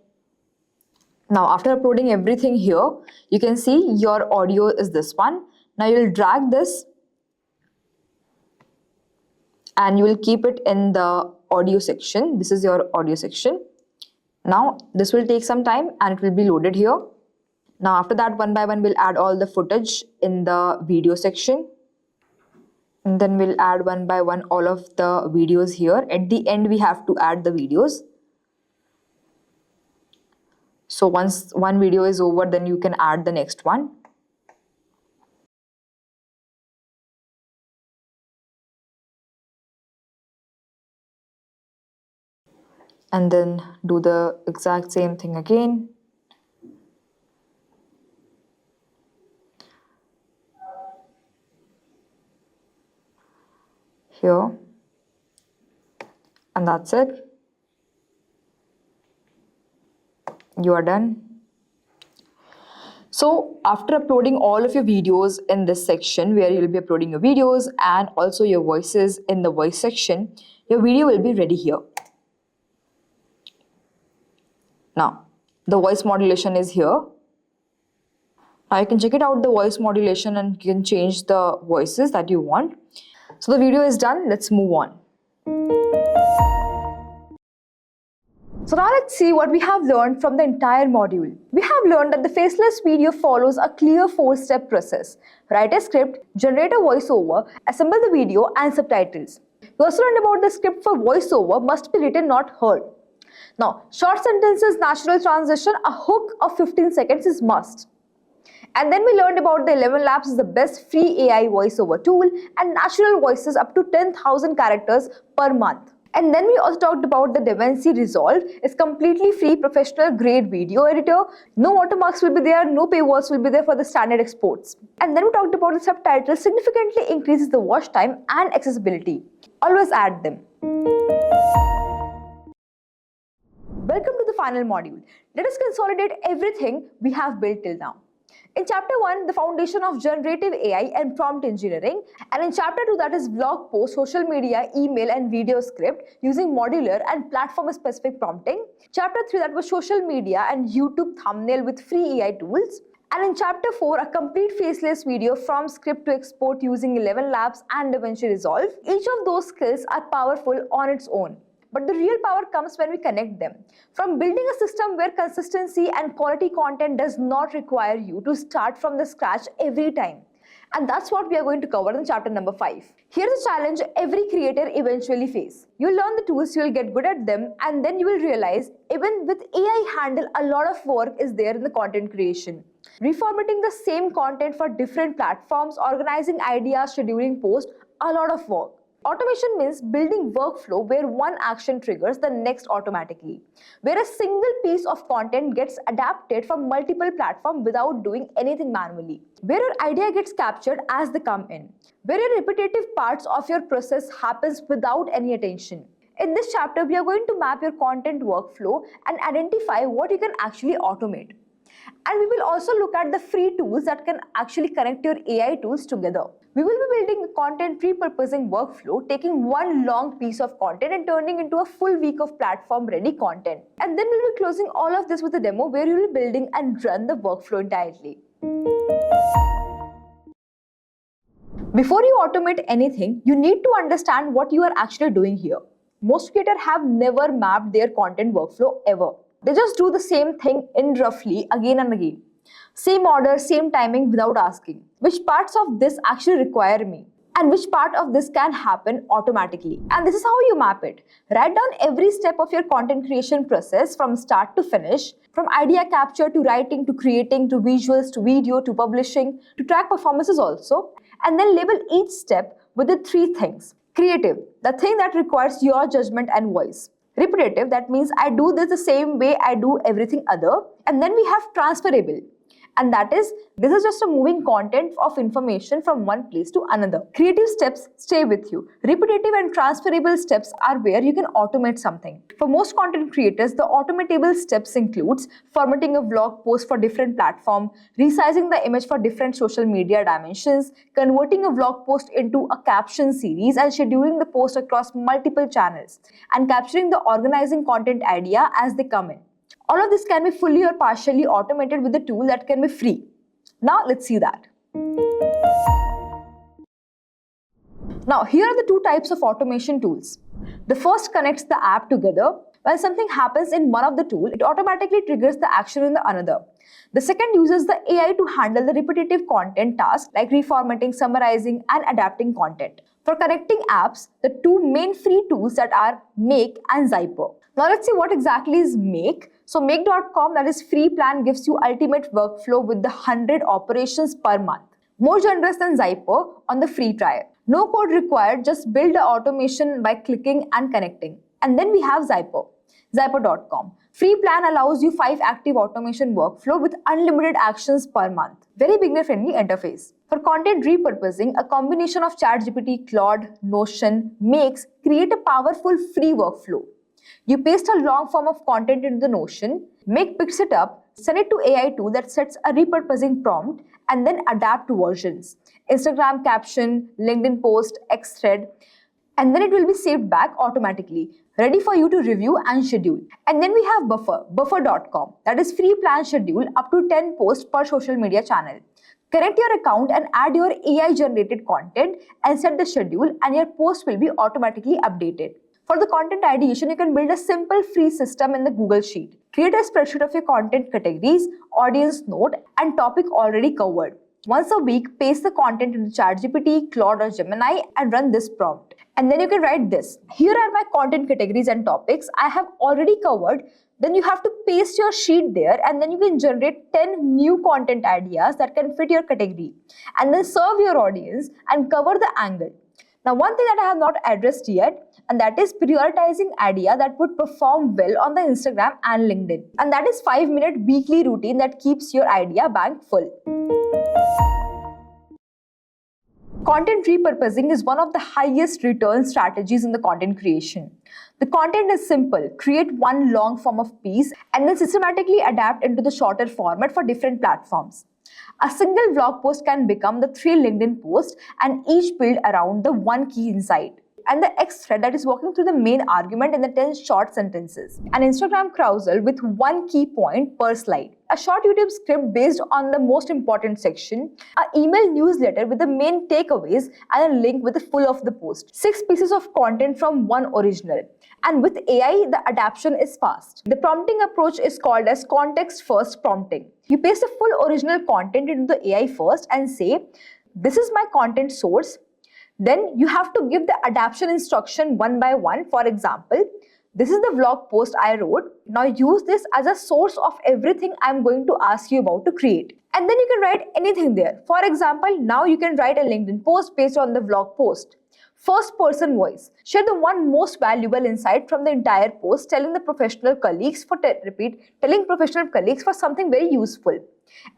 B: Now after uploading everything here, you can see your audio is this one. Now you'll drag this and you will keep it in the audio section. This is your audio section. Now this will take some time and it will be loaded here. Now after that, one by one we'll add all the footage in the video section, and then we'll add one by one all of the videos here. At the end we have to add the videos. So once one video is over, then you can add the next one. And then do the exact same thing again. Here. And that's it. You are done. So after uploading all of your videos in this section where you'll be uploading your videos and also your voices in the voice section, your video will be ready here. Now the voice modulation is here. Now you can check it out, the voice modulation, and you can change the voices that you want. So the video is done. Let's move on. So now let's see what we have learned from the entire module. We have learned that the faceless video follows a clear 4-step process. Write a script, generate a voiceover, assemble the video, and subtitles. We also learned about the script for voiceover must be written, not heard. Now, short sentences, natural transition, a hook of 15 seconds is must. And then we learned about the 11 Labs is the best free AI voiceover tool and natural voices up to 10,000 characters per month. And then we also talked about the DaVinci Resolve. It's completely free, professional grade video editor. No watermarks will be there, no paywalls will be there for the standard exports. And then we talked about the subtitles significantly increases the watch time and accessibility. Always add them. final module. Let us consolidate everything we have built till now. In chapter 1, the foundation of generative AI and prompt engineering, and in chapter 2, that is blog post, social media, email and video script using modular and platform specific prompting. Chapter 3, that was social media and YouTube thumbnail with free AI tools. And in chapter 4, a complete faceless video from script to export using 11 labs and DaVinci Resolve. Each of those skills are powerful on its own. But the real power comes when we connect them. From building a system where consistency and quality content does not require you to start from the scratch every time. And that's what we are going to cover in chapter number 5. Here's a challenge every creator eventually faces. You'll learn the tools, you'll get good at them, and then you will realize even with AI handle, a lot of work is there in the content creation. Reformatting the same content for different platforms, organizing ideas, scheduling posts, a lot of work. Automation means building workflow where one action triggers the next automatically, where a single piece of content gets adapted from multiple platforms without doing anything manually, where your idea gets captured as they come in, where your repetitive parts of your process happens without any attention. In this chapter, we are going to map your content workflow and identify what you can actually automate. And we will also look at the free tools that can actually connect your AI tools together. We will be building a content repurposing workflow, taking one long piece of content and turning into a full week of platform ready content. And then we'll be closing all of this with a demo where you will be building and run the workflow entirely. Before you automate anything, you need to understand what you are actually doing here. Most creators have never mapped their content workflow ever. They just do the same thing in roughly again and again. Same order, same timing without asking. Which parts of this actually require me? And which part of this can happen automatically? And this is how you map it. Write down every step of your content creation process from start to finish, from idea capture to writing to creating to visuals to video to publishing to track performances also. And then label each step with the 3 things. Creative, the thing that requires your judgment and voice. Repetitive, that means I do this the same way I do everything other. And then we have transferable. And that is, this is just a moving content of information from one place to another. Creative steps stay with you. Repetitive and transferable steps are where you can automate something. For most content creators, the automatable steps includes formatting a blog post for different platforms, resizing the image for different social media dimensions, converting a blog post into a caption series and scheduling the post across multiple channels, and capturing the organizing content idea as they come in. All of this can be fully or partially automated with a tool that can be free. Now let's see that. Now here are the 2 types of automation tools. The first connects the app together. When something happens in one of the tools, it automatically triggers the action in the another. The second uses the AI to handle the repetitive content tasks like reformatting, summarizing and adapting content. For connecting apps, the 2 main free tools that are Make and Zyper. Now let's see what exactly is Make. So Make.com, that is free plan, gives you ultimate workflow with the 100 operations per month. More generous than Zyper on the free trial. No code required, just build the automation by clicking and connecting. And then we have Zyper. Zyper.com. Free plan allows you 5 active automation workflow with unlimited actions per month. Very beginner-friendly interface. For content repurposing, a combination of ChatGPT, Claude, Notion, Makes create a powerful free workflow. You paste a long form of content into the Notion, Make picks it up, send it to AI tool that sets a repurposing prompt, and then adapt to versions. Instagram caption, LinkedIn post, X thread, and then it will be saved back automatically, ready for you to review and schedule. And then we have Buffer, buffer.com, that is free plan schedule up to 10 posts per social media channel. Connect your account and add your AI generated content and set the schedule, and your post will be automatically updated. For the content ideation, you can build a simple free system in the Google Sheet. Create a spreadsheet of your content categories, audience node, and topic already covered. Once a week, paste the content into ChatGPT, Claude, or Gemini and run this prompt. And then you can write this. Here are my content categories and topics I have already covered. Then you have to paste your sheet there, and then you can generate 10 new content ideas that can fit your category. And then serve your audience and cover the angle. Now, one thing that I have not addressed yet, and that is prioritizing idea that would perform well on the Instagram and LinkedIn. And that is 5-minute weekly routine that keeps your idea bank full. Content repurposing is one of the highest return strategies in the content creation. The content is simple. Create one long form of piece and then systematically adapt into the shorter format for different platforms. A single blog post can become the 3 LinkedIn posts and each build around the one key insight and the X thread that is walking through the main argument in the 10 short sentences. An Instagram carousel with one key point per slide. A short YouTube script based on the most important section. An email newsletter with the main takeaways and a link with the full of the post. 6 pieces of content from one original. And with AI, the adaptation is fast. The prompting approach is called as context-first prompting. You paste the full original content into the AI first and say, this is my content source. Then you have to give the adaptation instruction one by one. For example, this is the blog post I wrote. Now use this as a source of everything I'm going to ask you about to create. And then you can write anything there. For example, now you can write a LinkedIn post based on the blog post. First person voice. Share the one most valuable insight from the entire post, telling professional colleagues for something very useful.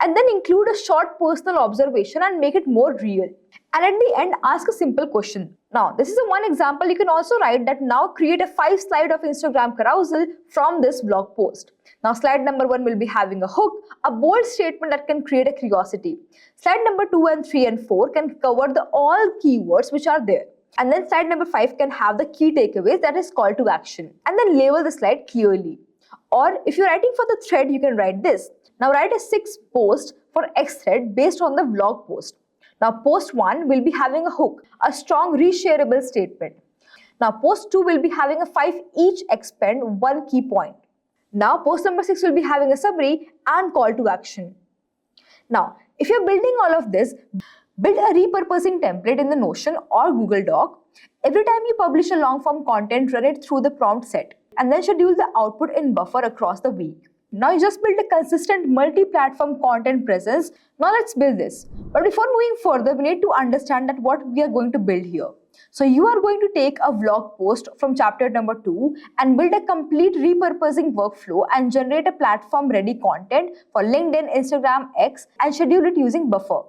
B: And then include a short personal observation and make it more real. And at the end, ask a simple question. Now, this is one example. You can also write that now create a 5 slide of Instagram carousel from this blog post. Now, slide number 1 will be having a hook, a bold statement that can create a curiosity. Slide number 2 and 3 and 4 can cover the all keywords which are there. And then slide number 5 can have the key takeaways, that is call to action. And then label the slide clearly. Or if you're writing for the thread, you can write this. Now write a 6 post for X thread based on the blog post. Now post 1 will be having a hook, a strong reshareable statement. Now post 2 will be having a 5 each expand one key point. Now post number 6 will be having a summary and call to action. Now if you're building all of this, build a repurposing template in the Notion or Google Doc. Every time you publish a long form content, run it through the prompt set and then schedule the output in buffer across the week. Now you just build a consistent multi-platform content presence. Now let's build this. But before moving further, we need to understand that what we are going to build here. So you are going to take a blog post from chapter number 2 and build a complete repurposing workflow and generate a platform ready content for LinkedIn, Instagram, X and schedule it using buffer.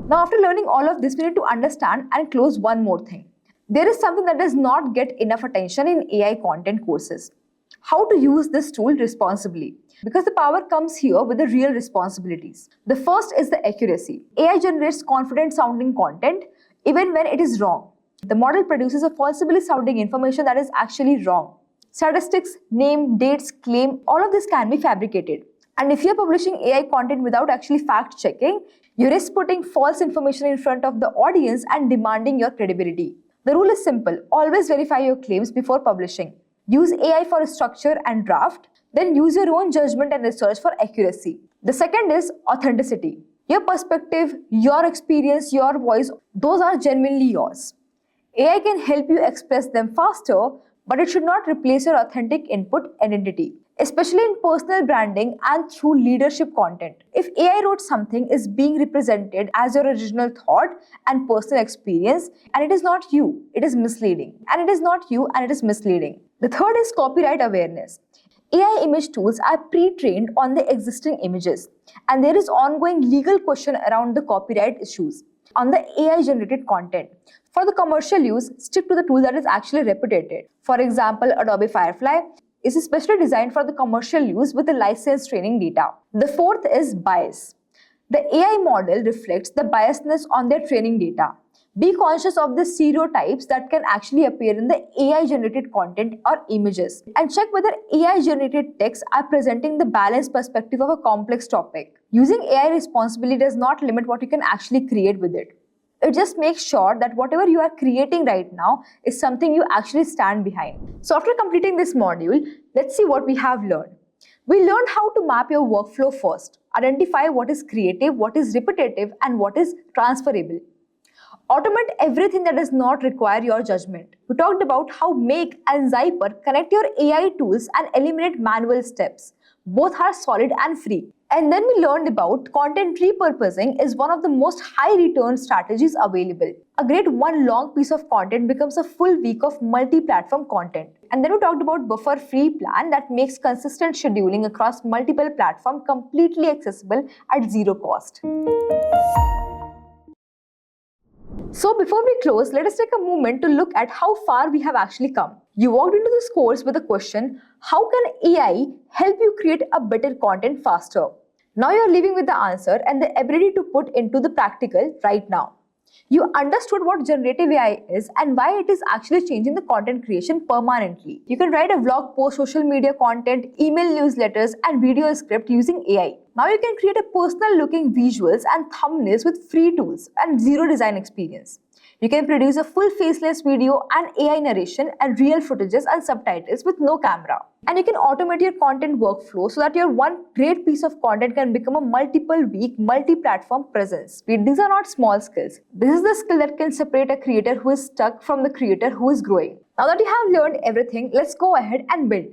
B: Now after learning all of this, we need to understand and close one more thing. There is something that does not get enough attention in AI content courses. How to use this tool responsibly. Because the power comes here with the real responsibilities. The first is the accuracy. AI generates confident sounding content even when it is wrong. The model produces a falsely sounding information that is actually wrong. Statistics, name, dates, claim, all of this can be fabricated. And if you are publishing AI content without actually fact checking, you risk putting false information in front of the audience and demanding your credibility. The rule is simple. Always verify your claims before publishing. Use AI for structure and draft. Then use your own judgment and research for accuracy. The second is authenticity. Your perspective, your experience, your voice, those are genuinely yours. AI can help you express them faster, but it should not replace your authentic input identity, especially in personal branding and through leadership content. If AI wrote something is being represented as your original thought and personal experience, and it is not you, it is misleading. And it is not you, and it is misleading. The third is copyright awareness. AI image tools are pre-trained on the existing images, and there is ongoing legal question around the copyright issues on the AI-generated content. For the commercial use, stick to the tool that is actually reputed. For example, Adobe Firefly is especially designed for the commercial use with the licensed training data. The fourth is bias. The AI model reflects the biasness on their training data. Be conscious of the stereotypes that can actually appear in the AI-generated content or images, and check whether AI-generated texts are presenting the balanced perspective of a complex topic. Using AI responsibly does not limit what you can actually create with it. It just makes sure that whatever you are creating right now is something you actually stand behind. So after completing this module, let's see what we have learned. We learned how to map your workflow first, identify what is creative, what is repetitive, and what is transferable. Automate everything that does not require your judgment. We talked about how Make and Zyper connect your AI tools and eliminate manual steps. Both are solid and free. And then we learned about content repurposing is one of the most high return strategies available. A great one long piece of content becomes a full week of multi-platform content. And then we talked about buffer free plan that makes consistent scheduling across multiple platforms completely accessible at zero cost. So before we close, let us take a moment to look at how far we have actually come. You walked into this course with a question, how can AI help you create a better content faster? Now you're leaving with the answer and the ability to put into the practical right now. You understood what generative AI is and why it is actually changing the content creation permanently. You can write a blog post, social media content, email newsletters, and video script using AI. Now you can create a personal looking visuals and thumbnails with free tools and zero design experience. You can produce a full faceless video and AI narration and real footages and subtitles with no camera. And you can automate your content workflow so that your one great piece of content can become a multiple week, multi-platform presence. These are not small skills. This is the skill that can separate a creator who is stuck from the creator who is growing. Now that you have learned everything, let's go ahead and build.